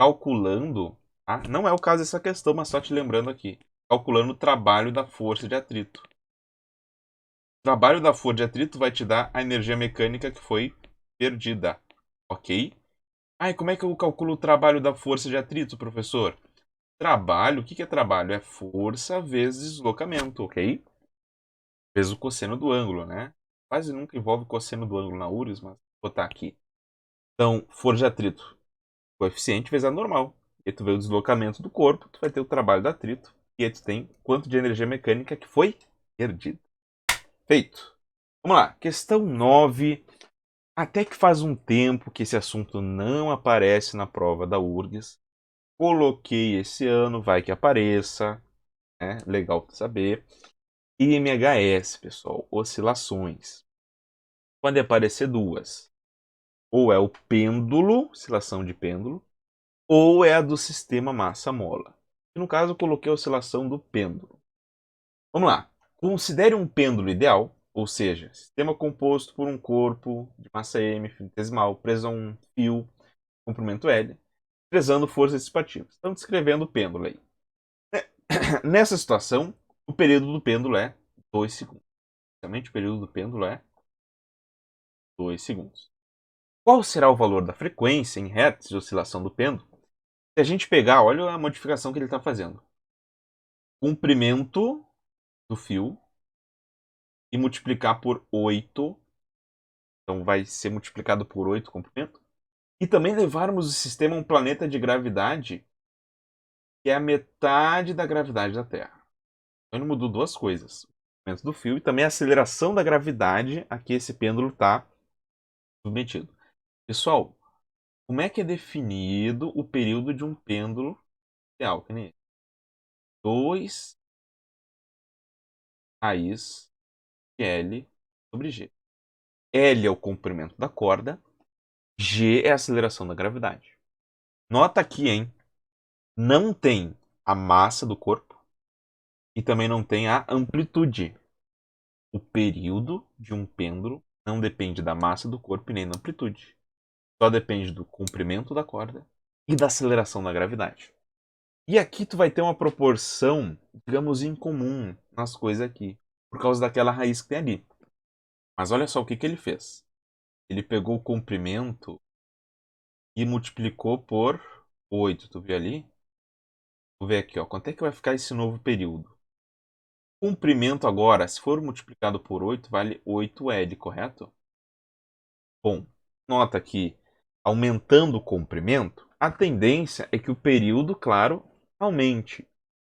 Calculando, tá? Não é o caso dessa questão, mas só te lembrando aqui. Calculando o trabalho da força de atrito. O trabalho da força de atrito vai te dar a energia mecânica que foi perdida, ok? Ah, e como é que eu calculo o trabalho da força de atrito, professor? Trabalho, o que é trabalho? É força vezes deslocamento, ok? Vezes o cosseno do ângulo, né? Quase nunca envolve cosseno do ângulo na URGS, mas vou botar aqui. Então, força de atrito, coeficiente vezes a normal. E aí tu vê o deslocamento do corpo, tu vai ter o trabalho do atrito, e aí tu tem quanto de energia mecânica que foi perdida. Feito. Vamos lá, questão 9. Até que faz um tempo que esse assunto não aparece na prova da URGS. Coloquei esse ano, vai que apareça. Né? Legal para saber. IMHS, pessoal, oscilações. Podem aparecer duas. Ou é o pêndulo, oscilação de pêndulo, ou é a do sistema massa-mola. No caso, eu coloquei a oscilação do pêndulo. Vamos lá. Considere um pêndulo ideal ou seja, sistema composto por um corpo de massa m infinitesimal preso a um fio comprimento L, prezando forças dissipativas. Estão descrevendo o pêndulo aí. Nessa situação, o período do pêndulo é 2 segundos. Realmente, o período do pêndulo é 2 segundos. Qual será o valor da frequência em hertz de oscilação do pêndulo? Se a gente pegar, olha a modificação que ele está fazendo. Comprimento do fio e multiplicar por 8. Então vai ser multiplicado por 8 o comprimento. E também levarmos o sistema a um planeta de gravidade que é a metade da gravidade da Terra. Então ele mudou duas coisas. O comprimento do fio e também a aceleração da gravidade a que esse pêndulo está submetido. Pessoal, como é que é definido o período de um pêndulo ideal? Que nem 2 raiz de L sobre G. L é o comprimento da corda, G é a aceleração da gravidade. Nota aqui, hein? Não tem a massa do corpo e também não tem a amplitude. O período de um pêndulo não depende da massa do corpo e nem da amplitude. Só depende do comprimento da corda e da aceleração da gravidade. E aqui tu vai ter uma proporção, digamos, incomum nas coisas aqui, por causa daquela raiz que tem ali. Mas olha só o que ele fez. Ele pegou o comprimento e multiplicou por 8. Tu viu ali? Vou ver aqui, ó. Quanto é que vai ficar esse novo período? O comprimento agora, se for multiplicado por 8, vale 8L, correto? Bom, nota que aumentando o comprimento, a tendência é que o período, claro, aumente.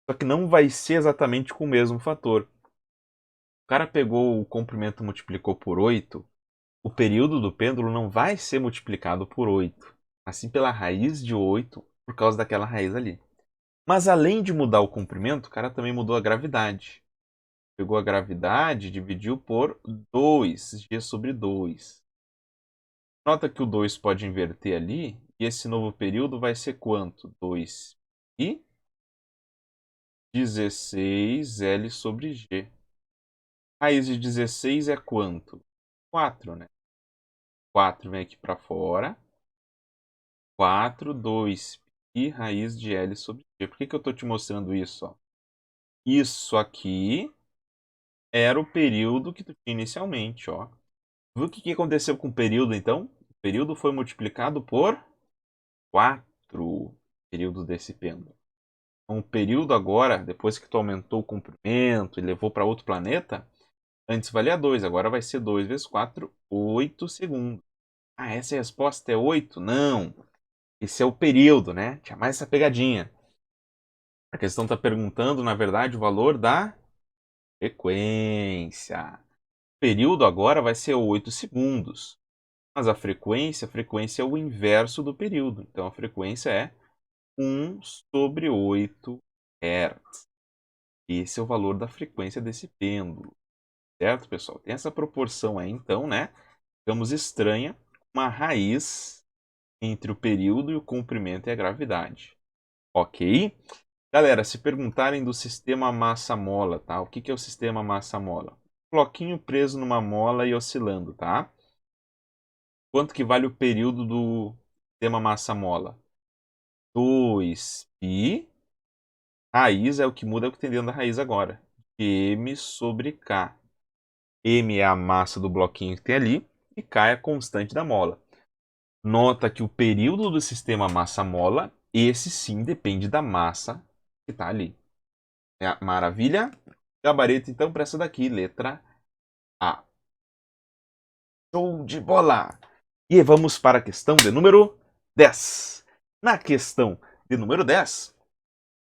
Só que não vai ser exatamente com o mesmo fator. O cara pegou o comprimento e multiplicou por 8, o período do pêndulo não vai ser multiplicado por 8, assim pela raiz de 8, por causa daquela raiz ali. Mas além de mudar o comprimento, o cara também mudou a gravidade. Pegou a gravidade e dividiu por 2, G sobre 2. Nota que o 2 pode inverter ali, e esse novo período vai ser quanto? 2 e 16L sobre G. Raiz de 16 é quanto? 4, né? 4 vem aqui para fora. 4, 2 e raiz de L sobre G. Por que eu estou te mostrando isso? Ó? Isso aqui era o período que tu tinha inicialmente. Ó. Viu o que aconteceu com o período, então? O período foi multiplicado por 4 períodos desse pêndulo. Então, o período agora, depois que tu aumentou o comprimento e levou para outro planeta, antes valia 2, agora vai ser 2 vezes 4, 8 segundos. Ah, essa resposta é 8? Não. Esse é o período, né? Tinha mais essa pegadinha. A questão está perguntando, na verdade, o valor da frequência. O período agora vai ser 8 segundos. Mas a frequência é o inverso do período. Então, a frequência é 1 sobre 8 Hz. Esse é o valor da frequência desse pêndulo. Certo, pessoal? Tem essa proporção aí, então, né? Digamos estranha, uma raiz entre o período e o comprimento e a gravidade. Ok? Galera, se perguntarem do sistema massa-mola, tá? O que é o sistema massa-mola? Bloquinho preso numa mola e oscilando, tá? Quanto que vale o período do sistema massa-mola? 2π. Raiz é o que muda, é o que tem dentro da raiz agora. M sobre K. M é a massa do bloquinho que tem ali e K é a constante da mola. Nota que o período do sistema massa-mola, esse sim depende da massa que está ali. Maravilha? Gabarito, então, para essa daqui, letra A. Show de bola! E vamos para a questão de número 10. Na questão de número 10,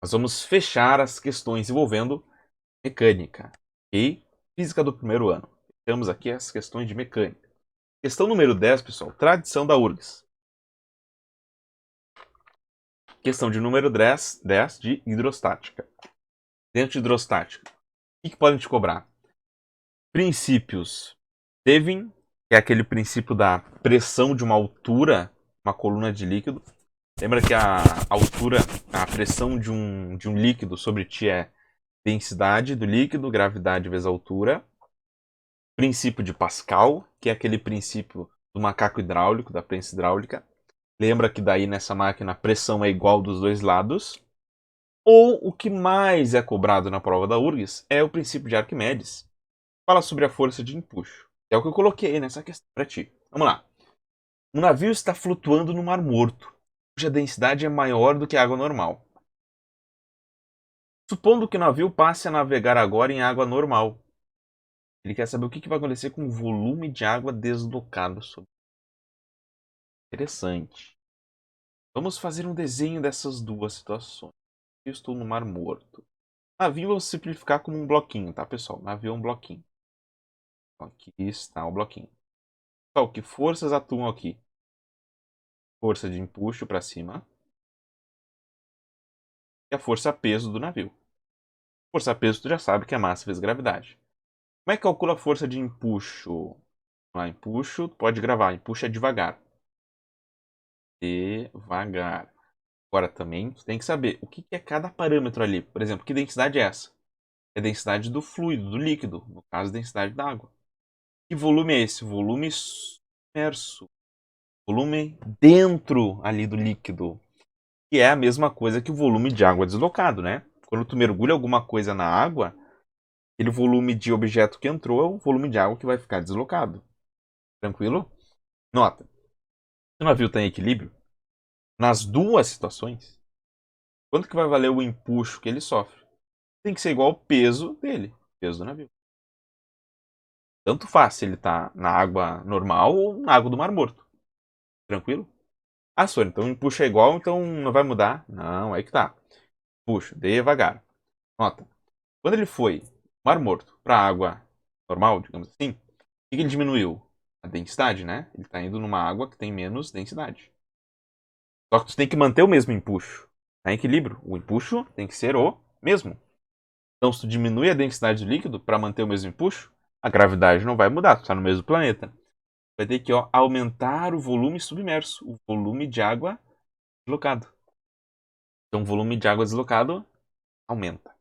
nós vamos fechar as questões envolvendo mecânica e física do primeiro ano. Temos aqui as questões de mecânica. Questão número 10, pessoal, tradição da URGS. Questão de número 10 de hidrostática. Dentro de hidrostática, o que podem te cobrar? Princípios Devin, que é aquele princípio da pressão de uma altura, uma coluna de líquido. Lembra que a altura, a pressão de um líquido sobre ti é densidade do líquido, gravidade vezes altura. Princípio de Pascal, que é aquele princípio do macaco hidráulico, da prensa hidráulica. Lembra que daí nessa máquina a pressão é igual dos dois lados. Ou o que mais é cobrado na prova da URGS é o princípio de Arquimedes. Fala sobre a força de empuxo. É o que eu coloquei nessa questão para ti. Vamos lá. Um navio está flutuando no Mar Morto, cuja densidade é maior do que a água normal. Supondo que o navio passe a navegar agora em água normal. Ele quer saber o que vai acontecer com o volume de água deslocado sobre. Interessante. Vamos fazer um desenho dessas duas situações. Eu estou no Mar Morto. Navio vou simplificar como um bloquinho, tá, pessoal? Navio é um bloquinho. Aqui está o bloquinho. Pessoal, que forças atuam aqui? Força de empuxo para cima e a força-peso do navio. Força-peso tu já sabe que é massa vezes gravidade. Como é que calcula a força de empuxo? Lá, empuxo, pode gravar. Empuxo é devagar. Devagar. Agora também tu tem que saber o que é cada parâmetro ali. Por exemplo, que densidade é essa? É a densidade do fluido, do líquido. No caso, a densidade da água. Que volume é esse? Volume submerso. Volume dentro ali do líquido. Que é a mesma coisa que o volume de água deslocado, né? Quando tu mergulha alguma coisa na água, aquele volume de objeto que entrou é o volume de água que vai ficar deslocado. Tranquilo? Nota. Se o navio está em equilíbrio, nas duas situações, quanto que vai valer o empuxo que ele sofre? Tem que ser igual ao peso dele, peso do navio. Tanto faz se ele está na água normal ou na água do Mar Morto. Tranquilo? Ah, Sônia, então o empuxo é igual, então não vai mudar? Não, aí que tá. Puxo, devagar. Nota. Quando ele foi Mar Morto para água normal, digamos assim, o que ele diminuiu? A densidade, né? Ele está indo numa água que tem menos densidade. Só que tu tem que manter o mesmo empuxo. Tá em equilíbrio. O empuxo tem que ser o mesmo. Então, se tu diminui a densidade do líquido para manter o mesmo empuxo, a gravidade não vai mudar, tu está no mesmo planeta. Vai ter que aumentar o volume submerso, o volume de água deslocado. Então, o volume de água deslocado aumenta.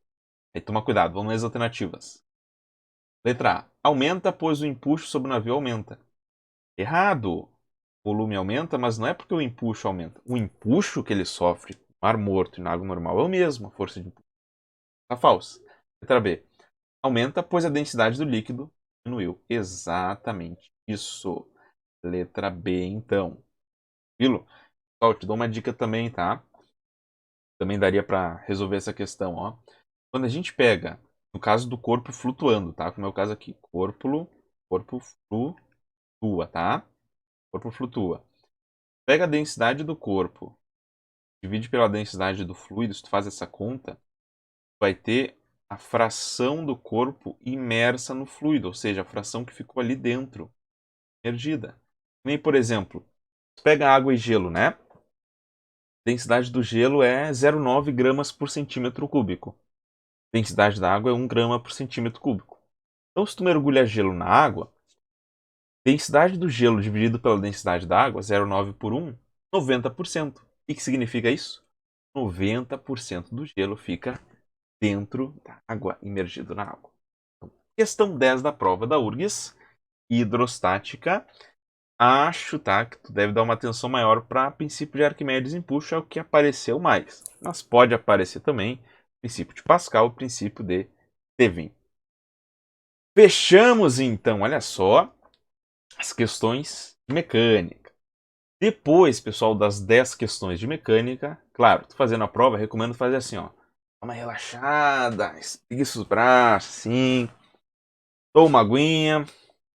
Aí toma cuidado, vamos nas alternativas. Letra A. Aumenta, pois o empuxo sobre o navio aumenta. Errado. O volume aumenta, mas não é porque o empuxo aumenta. O empuxo que ele sofre no Mar Morto e na água normal é o mesmo, a força de empuxo. Tá falso. Letra B. Aumenta, pois a densidade do líquido diminuiu. Exatamente isso. Letra B, então. Tranquilo? Ó, te dou uma dica também, tá? Também daria para resolver essa questão, ó. Quando a gente pega, no caso do corpo flutuando, tá? Como é o caso aqui, corpo flutua, tá? Corpo flutua. Pega a densidade do corpo, divide pela densidade do fluido, se tu faz essa conta, vai ter a fração do corpo imersa no fluido, ou seja, a fração que ficou ali dentro, perdida. Nem, por exemplo, tu pega água e gelo, né? A densidade do gelo é 0,9 gramas por centímetro cúbico. A densidade da água é 1 grama por centímetro cúbico. Então, se tu mergulha gelo na água, densidade do gelo dividido pela densidade da água, 0,9 por 1, 90%. O que significa isso? 90% do gelo fica dentro da água, imergido na água. Então, questão 10 da prova da URGS, hidrostática. Acho, tá, que tu deve dar uma atenção maior para princípio de Arquimedes e empuxo, é o que apareceu mais. Mas pode aparecer também princípio de Pascal, princípio de Devin. Fechamos então, olha só, as questões de mecânica. Depois, pessoal, das 10 questões de mecânica, claro, tô fazendo a prova, recomendo fazer assim, ó. Dá uma relaxada, espreguiça os braços, assim. Toma uma aguinha,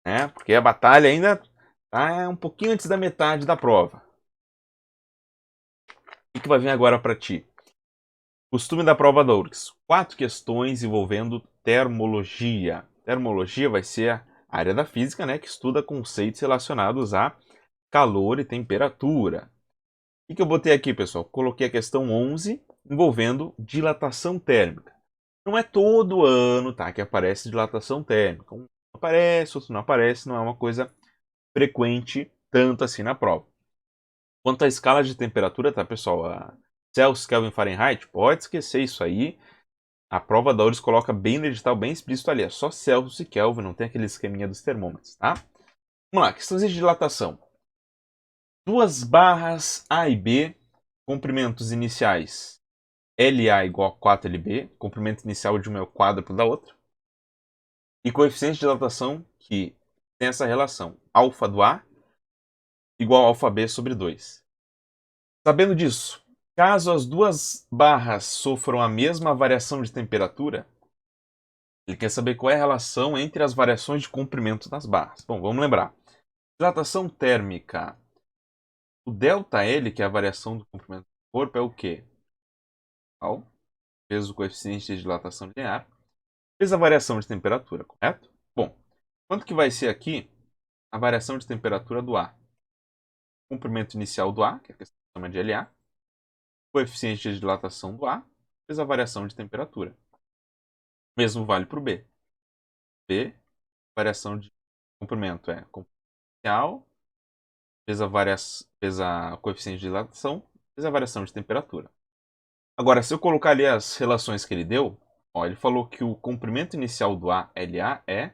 né? Porque a batalha ainda tá um pouquinho antes da metade da prova. O que vai vir agora para ti? Costume da prova da URGS. 4 questões envolvendo termologia. Termologia vai ser a área da física, né, que estuda conceitos relacionados a calor e temperatura. O que eu botei aqui, pessoal? Coloquei a questão 11 envolvendo dilatação térmica. Não é todo ano, tá, que aparece dilatação térmica. Um aparece, outro não aparece, não é uma coisa frequente tanto assim na prova. Quanto à escala de temperatura, tá, pessoal? A Celsius, Kelvin, Fahrenheit, pode esquecer isso aí. A prova da URGS coloca bem no edital, bem explícito ali. É só Celsius e Kelvin, não tem aquele esqueminha dos termômetros, tá? Vamos lá, questões de dilatação. Duas barras A e B, comprimentos iniciais LA igual a 4LB, comprimento inicial de uma é o quádruplo da outra. E coeficiente de dilatação que tem essa relação, alfa do A igual a alfa B sobre 2. Sabendo disso, caso as duas barras sofram a mesma variação de temperatura, ele quer saber qual é a relação entre as variações de comprimento das barras. Bom, vamos lembrar. Dilatação térmica. O ΔL, que é a variação do comprimento do corpo, é o quê? Vezes o coeficiente de dilatação linear, vezes a variação de temperatura, correto? Bom, quanto que vai ser aqui a variação de temperatura do ar? Comprimento inicial do ar, que é a questão que chama de LA, coeficiente de dilatação do ar, vezes a variação de temperatura. Mesmo vale para o B. B, variação de comprimento é comprimento inicial, vezes a coeficiente de dilatação, vezes a variação de temperatura. Agora, se eu colocar ali as relações que ele deu, ó, ele falou que o comprimento inicial do A, LA, é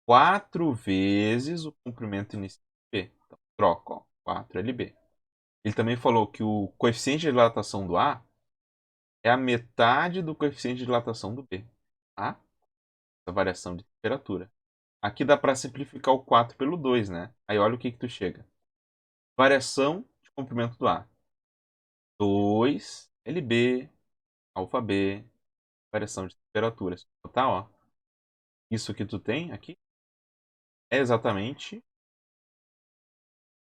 4 vezes o comprimento inicial do B. Então, troca, ó, 4LB. Ele também falou que o coeficiente de dilatação do A é a metade do coeficiente de dilatação do B. Tá? Essa variação de temperatura. Aqui dá para simplificar o 4 pelo 2, né? Aí olha o que tu chega. Variação de comprimento do A. 2LB, alfa B, variação de temperatura. Tá, ó. Isso que tu tem aqui é exatamente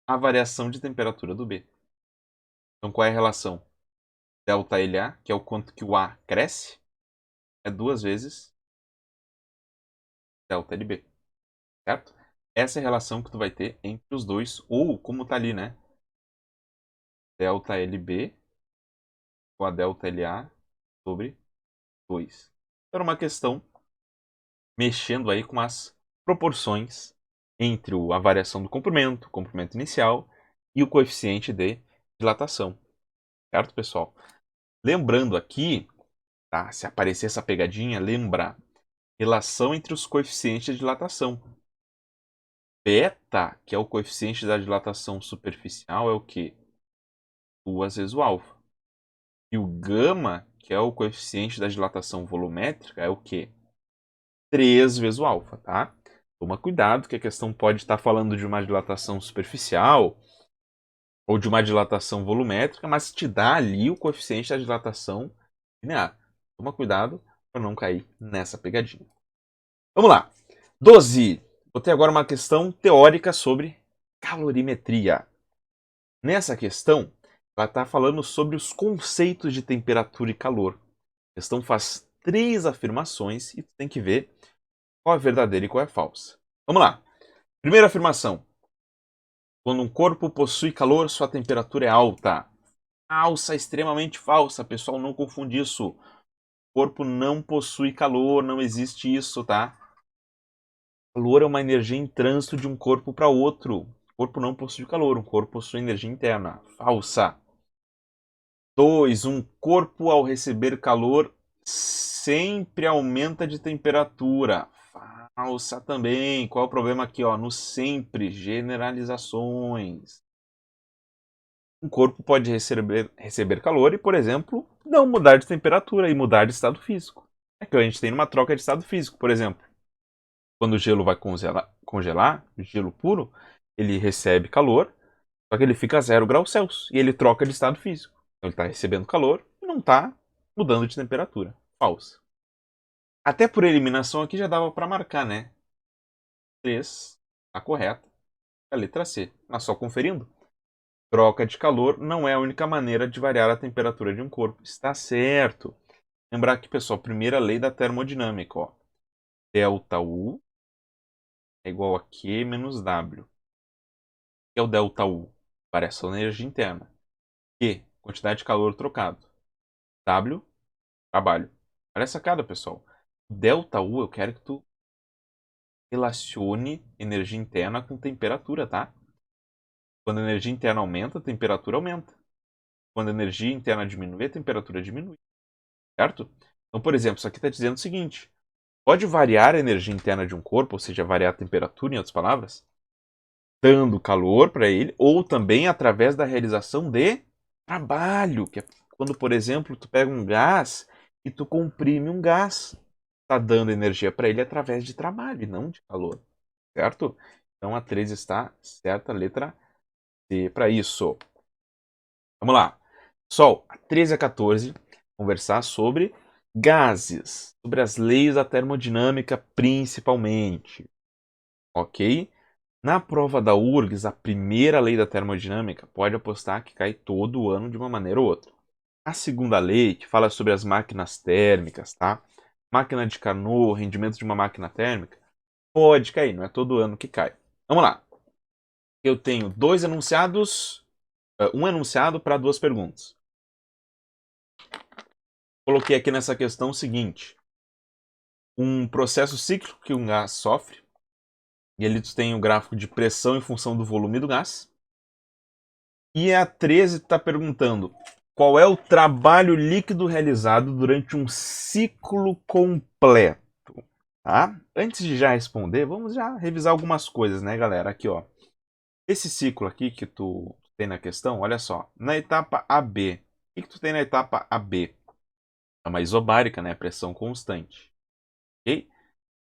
a variação de temperatura do B. Então qual é a relação? ΔLA, que é o quanto que o A cresce, é 2 vezes ΔLB, certo? Essa é a relação que tu vai ter entre os dois, ou como tá ali, né? ΔLB com a ΔLA sobre 2. Era uma questão mexendo aí com as proporções entre a variação do comprimento inicial, e o coeficiente de dilatação. Certo, pessoal? Lembrando aqui, tá? Se aparecer essa pegadinha, lembra relação entre os coeficientes de dilatação. Beta, que é o coeficiente da dilatação superficial, é o quê? 2 vezes o alfa. E o gama, que é o coeficiente da dilatação volumétrica, é o quê? 3 vezes o alfa, tá? Toma cuidado, que a questão pode estar falando de uma dilatação superficial ou de uma dilatação volumétrica, mas te dá ali o coeficiente da dilatação linear. Toma cuidado para não cair nessa pegadinha. Vamos lá. 12. Vou ter agora uma questão teórica sobre calorimetria. Nessa questão, ela está falando sobre os conceitos de temperatura e calor. A questão faz 3 afirmações e tu tem que ver qual é verdadeira e qual é falsa. Vamos lá. Primeira afirmação. Quando um corpo possui calor, sua temperatura é alta. Falsa, extremamente falsa. Pessoal, não confunde isso. O corpo não possui calor, não existe isso, tá? Calor é uma energia em trânsito de um corpo para outro. O corpo não possui calor, um corpo possui energia interna. Falsa. 2. Um corpo, ao receber calor, sempre aumenta de temperatura. Falsa também. Qual é o problema aqui? Ó? No sempre, generalizações. Um corpo pode receber calor e, por exemplo, não mudar de temperatura e mudar de estado físico. É que a gente tem uma troca de estado físico, por exemplo. Quando o gelo vai congelar, gelo puro, ele recebe calor, só que ele fica a 0 graus Celsius e ele troca de estado físico. Então ele está recebendo calor e não está mudando de temperatura. Falso. Até por eliminação aqui já dava para marcar, né? 3, a correta, a letra C. Mas só conferindo. Troca de calor não é a única maneira de variar a temperatura de um corpo. Está certo. Lembrar aqui, pessoal, primeira lei da termodinâmica. Ó. ΔU é igual a Q menos W. O que é o ΔU? Variação da energia interna. Q, quantidade de calor trocado. W, trabalho. Olha a sacada, pessoal. ΔU, eu quero que tu relacione energia interna com temperatura, tá? Quando a energia interna aumenta, a temperatura aumenta. Quando a energia interna diminui, a temperatura diminui. Certo? Então, por exemplo, isso aqui está dizendo o seguinte: pode variar a energia interna de um corpo, ou seja, variar a temperatura, em outras palavras, dando calor para ele, ou também através da realização de trabalho, que é quando, por exemplo, tu pega um gás e tu comprime um gás, está dando energia para ele através de trabalho e não de calor, certo? Então a 3 está certa, letra C para isso. Vamos lá. Sol, a 13 a 14, conversar sobre gases, sobre as leis da termodinâmica principalmente, ok? Na prova da URGS, a primeira lei da termodinâmica, pode apostar que cai todo ano de uma maneira ou outra. A segunda lei, que fala sobre as máquinas térmicas, tá? Máquina de Carnot, rendimento de uma máquina térmica, pode cair, não é todo ano que cai. Vamos lá. Eu tenho dois enunciados, um enunciado para duas perguntas. Coloquei aqui nessa questão o seguinte: um processo cíclico que um gás sofre, e ali tu tem o gráfico de pressão em função do volume do gás. E a 13 está perguntando qual é o trabalho líquido realizado durante um ciclo completo. Tá? Antes de já responder, vamos já revisar algumas coisas, né, galera? Aqui, ó. Esse ciclo aqui que tu tem na questão, olha só. Na etapa AB, o que tu tem na etapa AB? É uma isobárica, né? Pressão constante. Ok?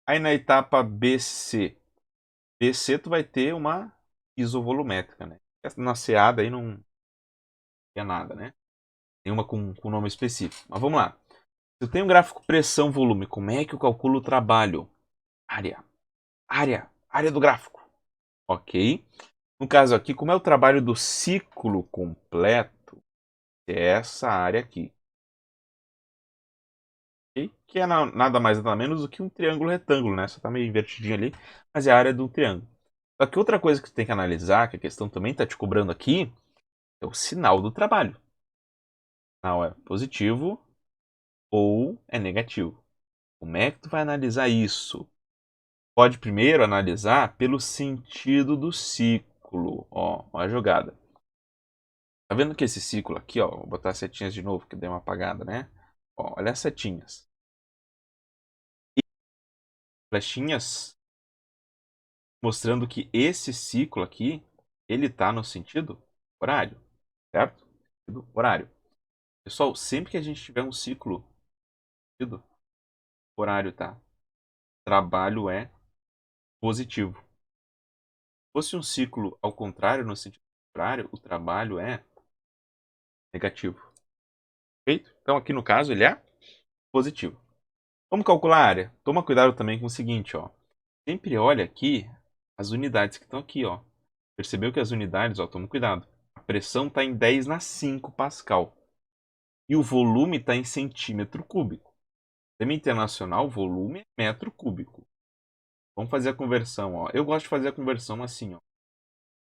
Aí na etapa BC, BC tu vai ter uma isovolumétrica, né? Na CA daí não é nada, né? Nenhuma com nome específico. Mas vamos lá. Se eu tenho um gráfico pressão-volume, como é que eu calculo o trabalho? Área. Área do gráfico. Ok? No caso aqui, como é o trabalho do ciclo completo? É essa área aqui. Ok? Que é nada mais nada menos do que um triângulo retângulo, né? Só tá meio invertidinho ali, mas é a área do triângulo. Só que outra coisa que tu tem que analisar, que a questão também está te cobrando aqui, é o sinal do trabalho. O sinal é positivo ou é negativo. Como é que tu vai analisar isso? Pode primeiro analisar pelo sentido do ciclo. Ó a jogada. Tá vendo que esse ciclo aqui, ó, vou botar as setinhas de novo, que deu uma apagada, né? Ó, olha as setinhas. E flechinhas mostrando que esse ciclo aqui, ele tá no sentido horário, certo? Sentido horário. Pessoal, sempre que a gente tiver um ciclo sentido horário, tá? Trabalho é positivo. Se fosse um ciclo ao contrário, no sentido horário, o trabalho é negativo. Perfeito? Então aqui no caso ele é positivo. Vamos calcular a área. Toma cuidado também com o seguinte, ó. Sempre olha aqui as unidades que estão aqui, ó. Percebeu que as unidades, ó, toma cuidado. A pressão está em 10 na 5 Pascal. E o volume está em centímetro cúbico. Tema internacional, volume é metro cúbico. Vamos fazer a conversão, ó. Eu gosto de fazer a conversão assim, ó.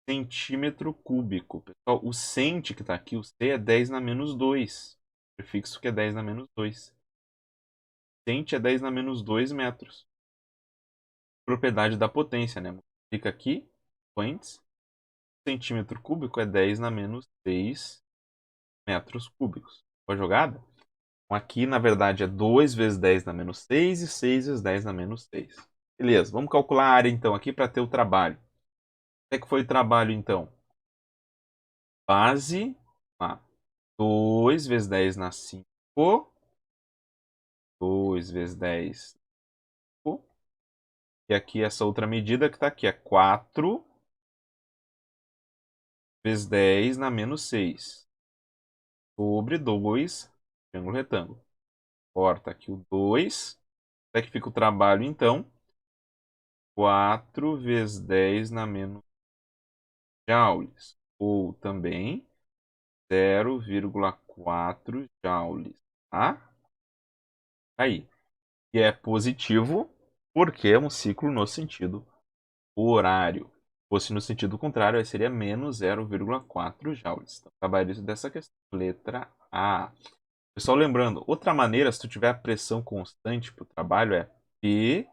Centímetro cúbico. Pessoal, o cent que está aqui, o C é 10 na menos 2. O prefixo que é 10 na menos 2. Cent é 10 na menos 2 metros. Propriedade da potência, né? Fica aqui, points. Centímetro cúbico é 10 na menos 6 metros cúbicos. Foi jogada? Então, aqui, na verdade, é 2 vezes 10 na menos 6 e 6 vezes 10 na menos 6. Beleza, vamos calcular a área, então, aqui para ter o trabalho. Quanto é que foi o trabalho, então? Base, 2 vezes 10 na 5. 2 vezes 10 na 5. E aqui essa outra medida que está aqui é 4 vezes 10 na menos 6. Sobre 2, triângulo retângulo. Corta aqui o 2. Como é que fica o trabalho, então? 4 vezes 10 na menos joules. Ou também 0,4 joules. Tá? Aí. E é positivo porque é um ciclo no sentido horário. Se fosse no sentido contrário, aí seria menos 0,4 joules. Então, trabalho dessa questão. Letra A. Pessoal, lembrando, outra maneira, se tu tiver a pressão constante para o trabalho, é P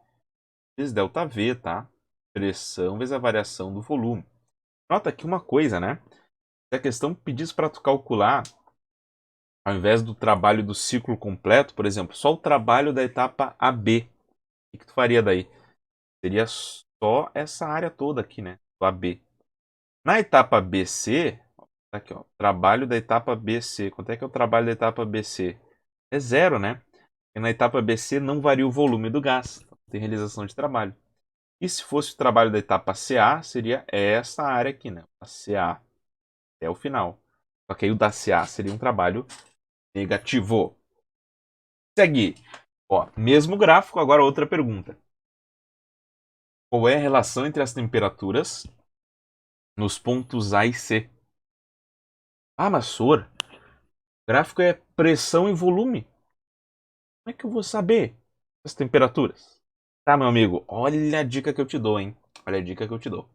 vezes ΔV, tá? Pressão vezes a variação do volume. Nota aqui uma coisa, né? Se a questão pedisse para tu calcular Ao invés do trabalho do ciclo completo, por exemplo, só o trabalho da etapa AB. O que tu faria daí? Seria só essa área toda aqui, né? Do AB. Na etapa BC, tá aqui, ó, trabalho da etapa BC. Quanto é que é o trabalho da etapa BC? É zero, né? E na etapa BC não varia o volume do gás. Tem realização de trabalho. E se fosse o trabalho da etapa CA, seria essa área aqui, né? A CA até o final. Só que aí o da CA seria um trabalho negativo. Segue. Ó, mesmo gráfico, agora outra pergunta. Qual é a relação entre as temperaturas nos pontos A e C? Ah, mas Sor, gráfico é pressão e volume. Como é que eu vou saber as temperaturas? Tá, meu amigo, olha a dica que eu te dou, hein? Olha a dica que eu te dou.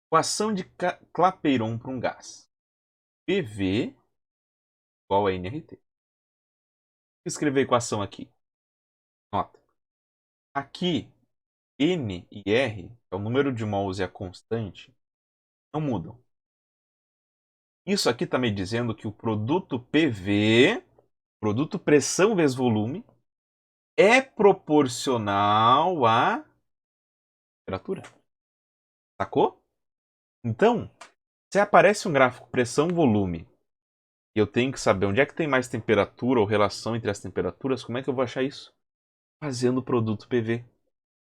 Equação de Clapeyron para um gás. PV igual a nRT. Vou escrever a equação aqui. Nota. Aqui, N e R, que é o número de mols e a constante, não mudam. Isso aqui está me dizendo que o produto PV, produto pressão vezes volume, é proporcional à temperatura. Sacou? Então, se aparece um gráfico pressão-volume e eu tenho que saber onde é que tem mais temperatura ou relação entre as temperaturas, como é que eu vou achar isso? Fazendo o produto PV,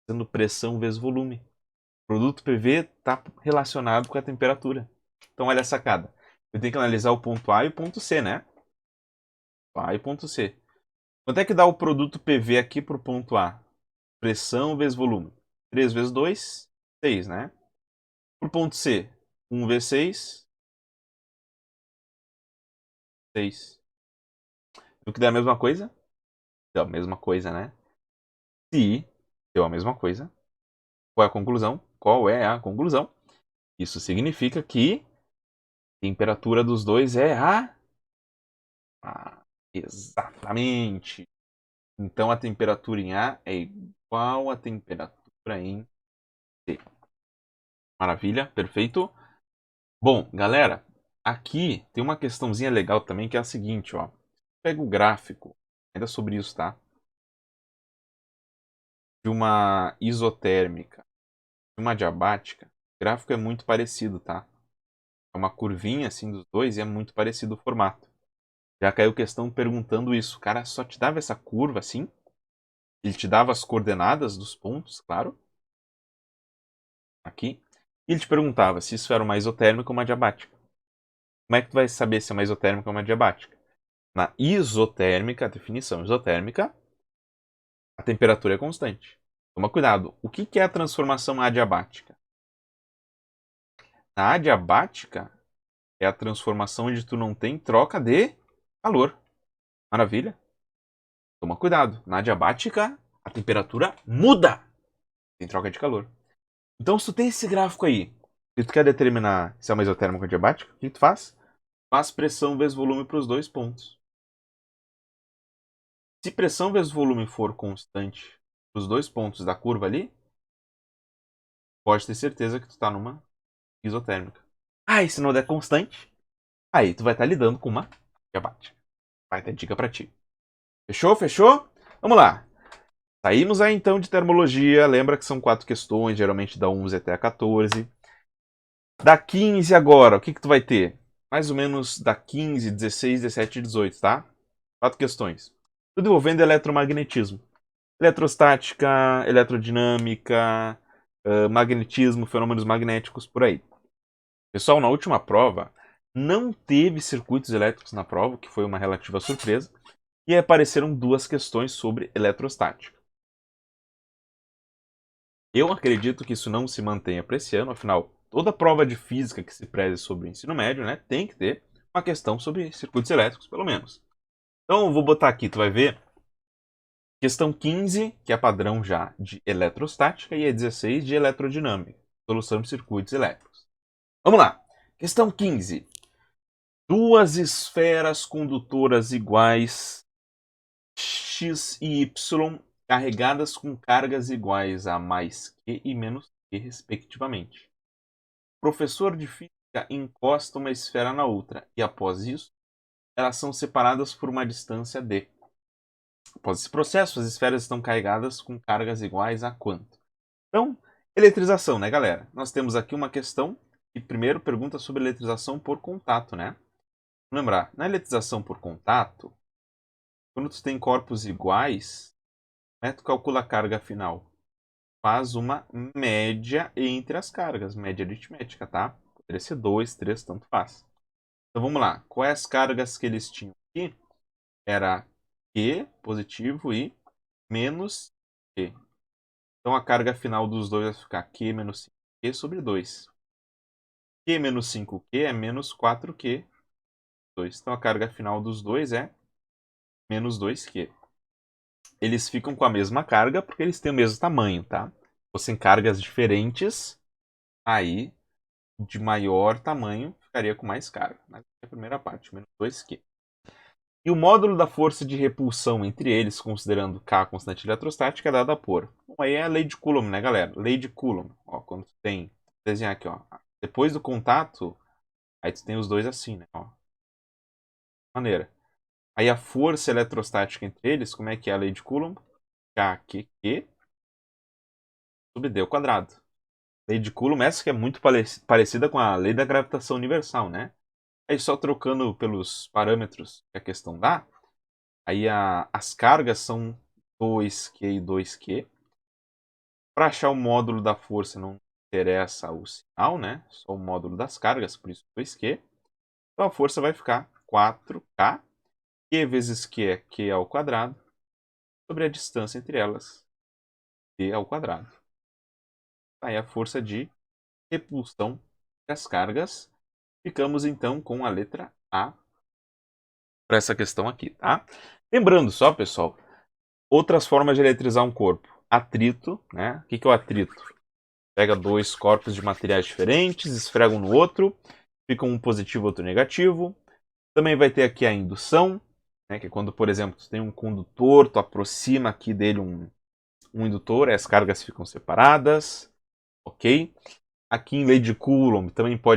fazendo pressão vezes volume. O produto PV está relacionado com a temperatura. Então, olha a sacada. Eu tenho que analisar o ponto A e o ponto C, né? A e ponto C. Quanto é que dá o produto PV aqui para o ponto A? Pressão vezes volume. 3 vezes 2, 6, né? Para o ponto C, 1 vezes 6, 6. O que dá a mesma coisa? Deu a mesma coisa, né? Se deu a mesma coisa, qual é a conclusão? Qual é a conclusão? Isso significa que a temperatura dos dois é a... exatamente. Então a temperatura em A é igual à temperatura em C. Maravilha, perfeito. Bom, galera, aqui tem uma questãozinha legal também que é a seguinte, ó. Pega o gráfico, ainda sobre isso, tá? De uma isotérmica, de uma diabática, o gráfico é muito parecido, tá? É uma curvinha assim dos dois e é muito parecido o formato. Já caiu questão perguntando isso. O cara só te dava essa curva assim? Ele te dava as coordenadas dos pontos, claro. Aqui. E ele te perguntava se isso era uma isotérmica ou uma diabática. Como é que tu vai saber se é uma isotérmica ou uma diabática? Na isotérmica, a definição isotérmica, a temperatura é constante. Toma cuidado. O que é a transformação adiabática? Na adiabática é a transformação onde tu não tem troca de calor. Maravilha? Toma cuidado. Na adiabática, a temperatura muda. Tem troca de calor. Então, se tu tem esse gráfico aí, e tu quer determinar se é uma isotérmica ou adiabática, o que tu faz? Faz pressão vezes volume para os dois pontos. Se pressão vezes volume for constante para os dois pontos da curva ali, pode ter certeza que tu está numa isotérmica. Ah, e se não der constante, aí tu vai estar lidando com uma diabática. Vai ter dica para ti. Fechou? Fechou? Vamos lá. Saímos aí então de termologia. Lembra que são 4 questões, geralmente da 11 até a 14. Da 15 agora, o que tu vai ter? Mais ou menos da 15, 16, 17 e 18, tá? 4 questões. Tudo envolvendo eletromagnetismo. Eletrostática, eletrodinâmica, magnetismo, fenômenos magnéticos, por aí. Pessoal, na última prova, não teve circuitos elétricos na prova, que foi uma relativa surpresa, e apareceram 2 questões sobre eletrostática. Eu acredito que isso não se mantenha para esse ano, afinal, toda prova de física que se preze sobre o ensino médio, né, tem que ter uma questão sobre circuitos elétricos, pelo menos. Então, eu vou botar aqui, tu vai ver, questão 15, que é padrão já de eletrostática, e a 16 de eletrodinâmica, solução de circuitos elétricos. Vamos lá, questão 15. Duas esferas condutoras iguais, x e y, carregadas com cargas iguais a mais q e menos q, respectivamente. O professor de física encosta uma esfera na outra e, após isso, elas são separadas por uma distância d. Após esse processo, as esferas estão carregadas com cargas iguais a quanto? Então, eletrização, né, galera? Nós temos aqui uma questão que primeiro pergunta sobre eletrização por contato, né? Vamos lembrar, na eletrização por contato, quando tu tem corpos iguais, né, tu calcula a carga final. Faz uma média entre as cargas, média aritmética, tá? Poderia ser 2, 3, tanto faz. Então vamos lá, quais as cargas que eles tinham aqui? Era Q positivo e menos Q. Então a carga final dos dois vai ficar Q menos 5Q sobre 2. Q menos 5Q é menos 4Q. 2. Então a carga final dos dois é menos 2Q. Eles ficam com a mesma carga porque eles têm o mesmo tamanho, tá? Se fossem cargas diferentes, aí de maior tamanho ficaria com mais carga. Mas é a primeira parte, menos 2Q. E o módulo da força de repulsão entre eles, considerando K constante eletrostática, é dada por... Bom, aí é a lei de Coulomb, né, galera? Lei de Coulomb. Ó, quando tu tem... Vou desenhar aqui, ó. Depois do contato, aí tu tem os dois assim, né? Ó. Maneira. Aí a força eletrostática entre eles, como é que é a lei de Coulomb? KQQ sobre D ao quadrado. Lei de Coulomb, essa que é muito parecida com a lei da gravitação universal, né? Aí só trocando pelos parâmetros que a questão dá, aí as cargas são 2Q e 2Q. Para achar o módulo da força não interessa o sinal, né? Só o módulo das cargas, por isso 2Q. Então a força vai ficar 4K. Q vezes Q é Q ao quadrado sobre a distância entre elas, D ao quadrado. Aí a força de repulsão das cargas. Ficamos então com a letra A para essa questão aqui, tá? Lembrando só, pessoal, outras formas de eletrizar um corpo. Atrito, né? O que é o atrito? Pega dois corpos de materiais diferentes, esfrega um no outro, fica um positivo e outro negativo. Também vai ter aqui a indução, né? Que é quando, por exemplo, tu tem um condutor, tu aproxima aqui dele um indutor, as cargas ficam separadas, ok? Aqui em lei de Coulomb também pode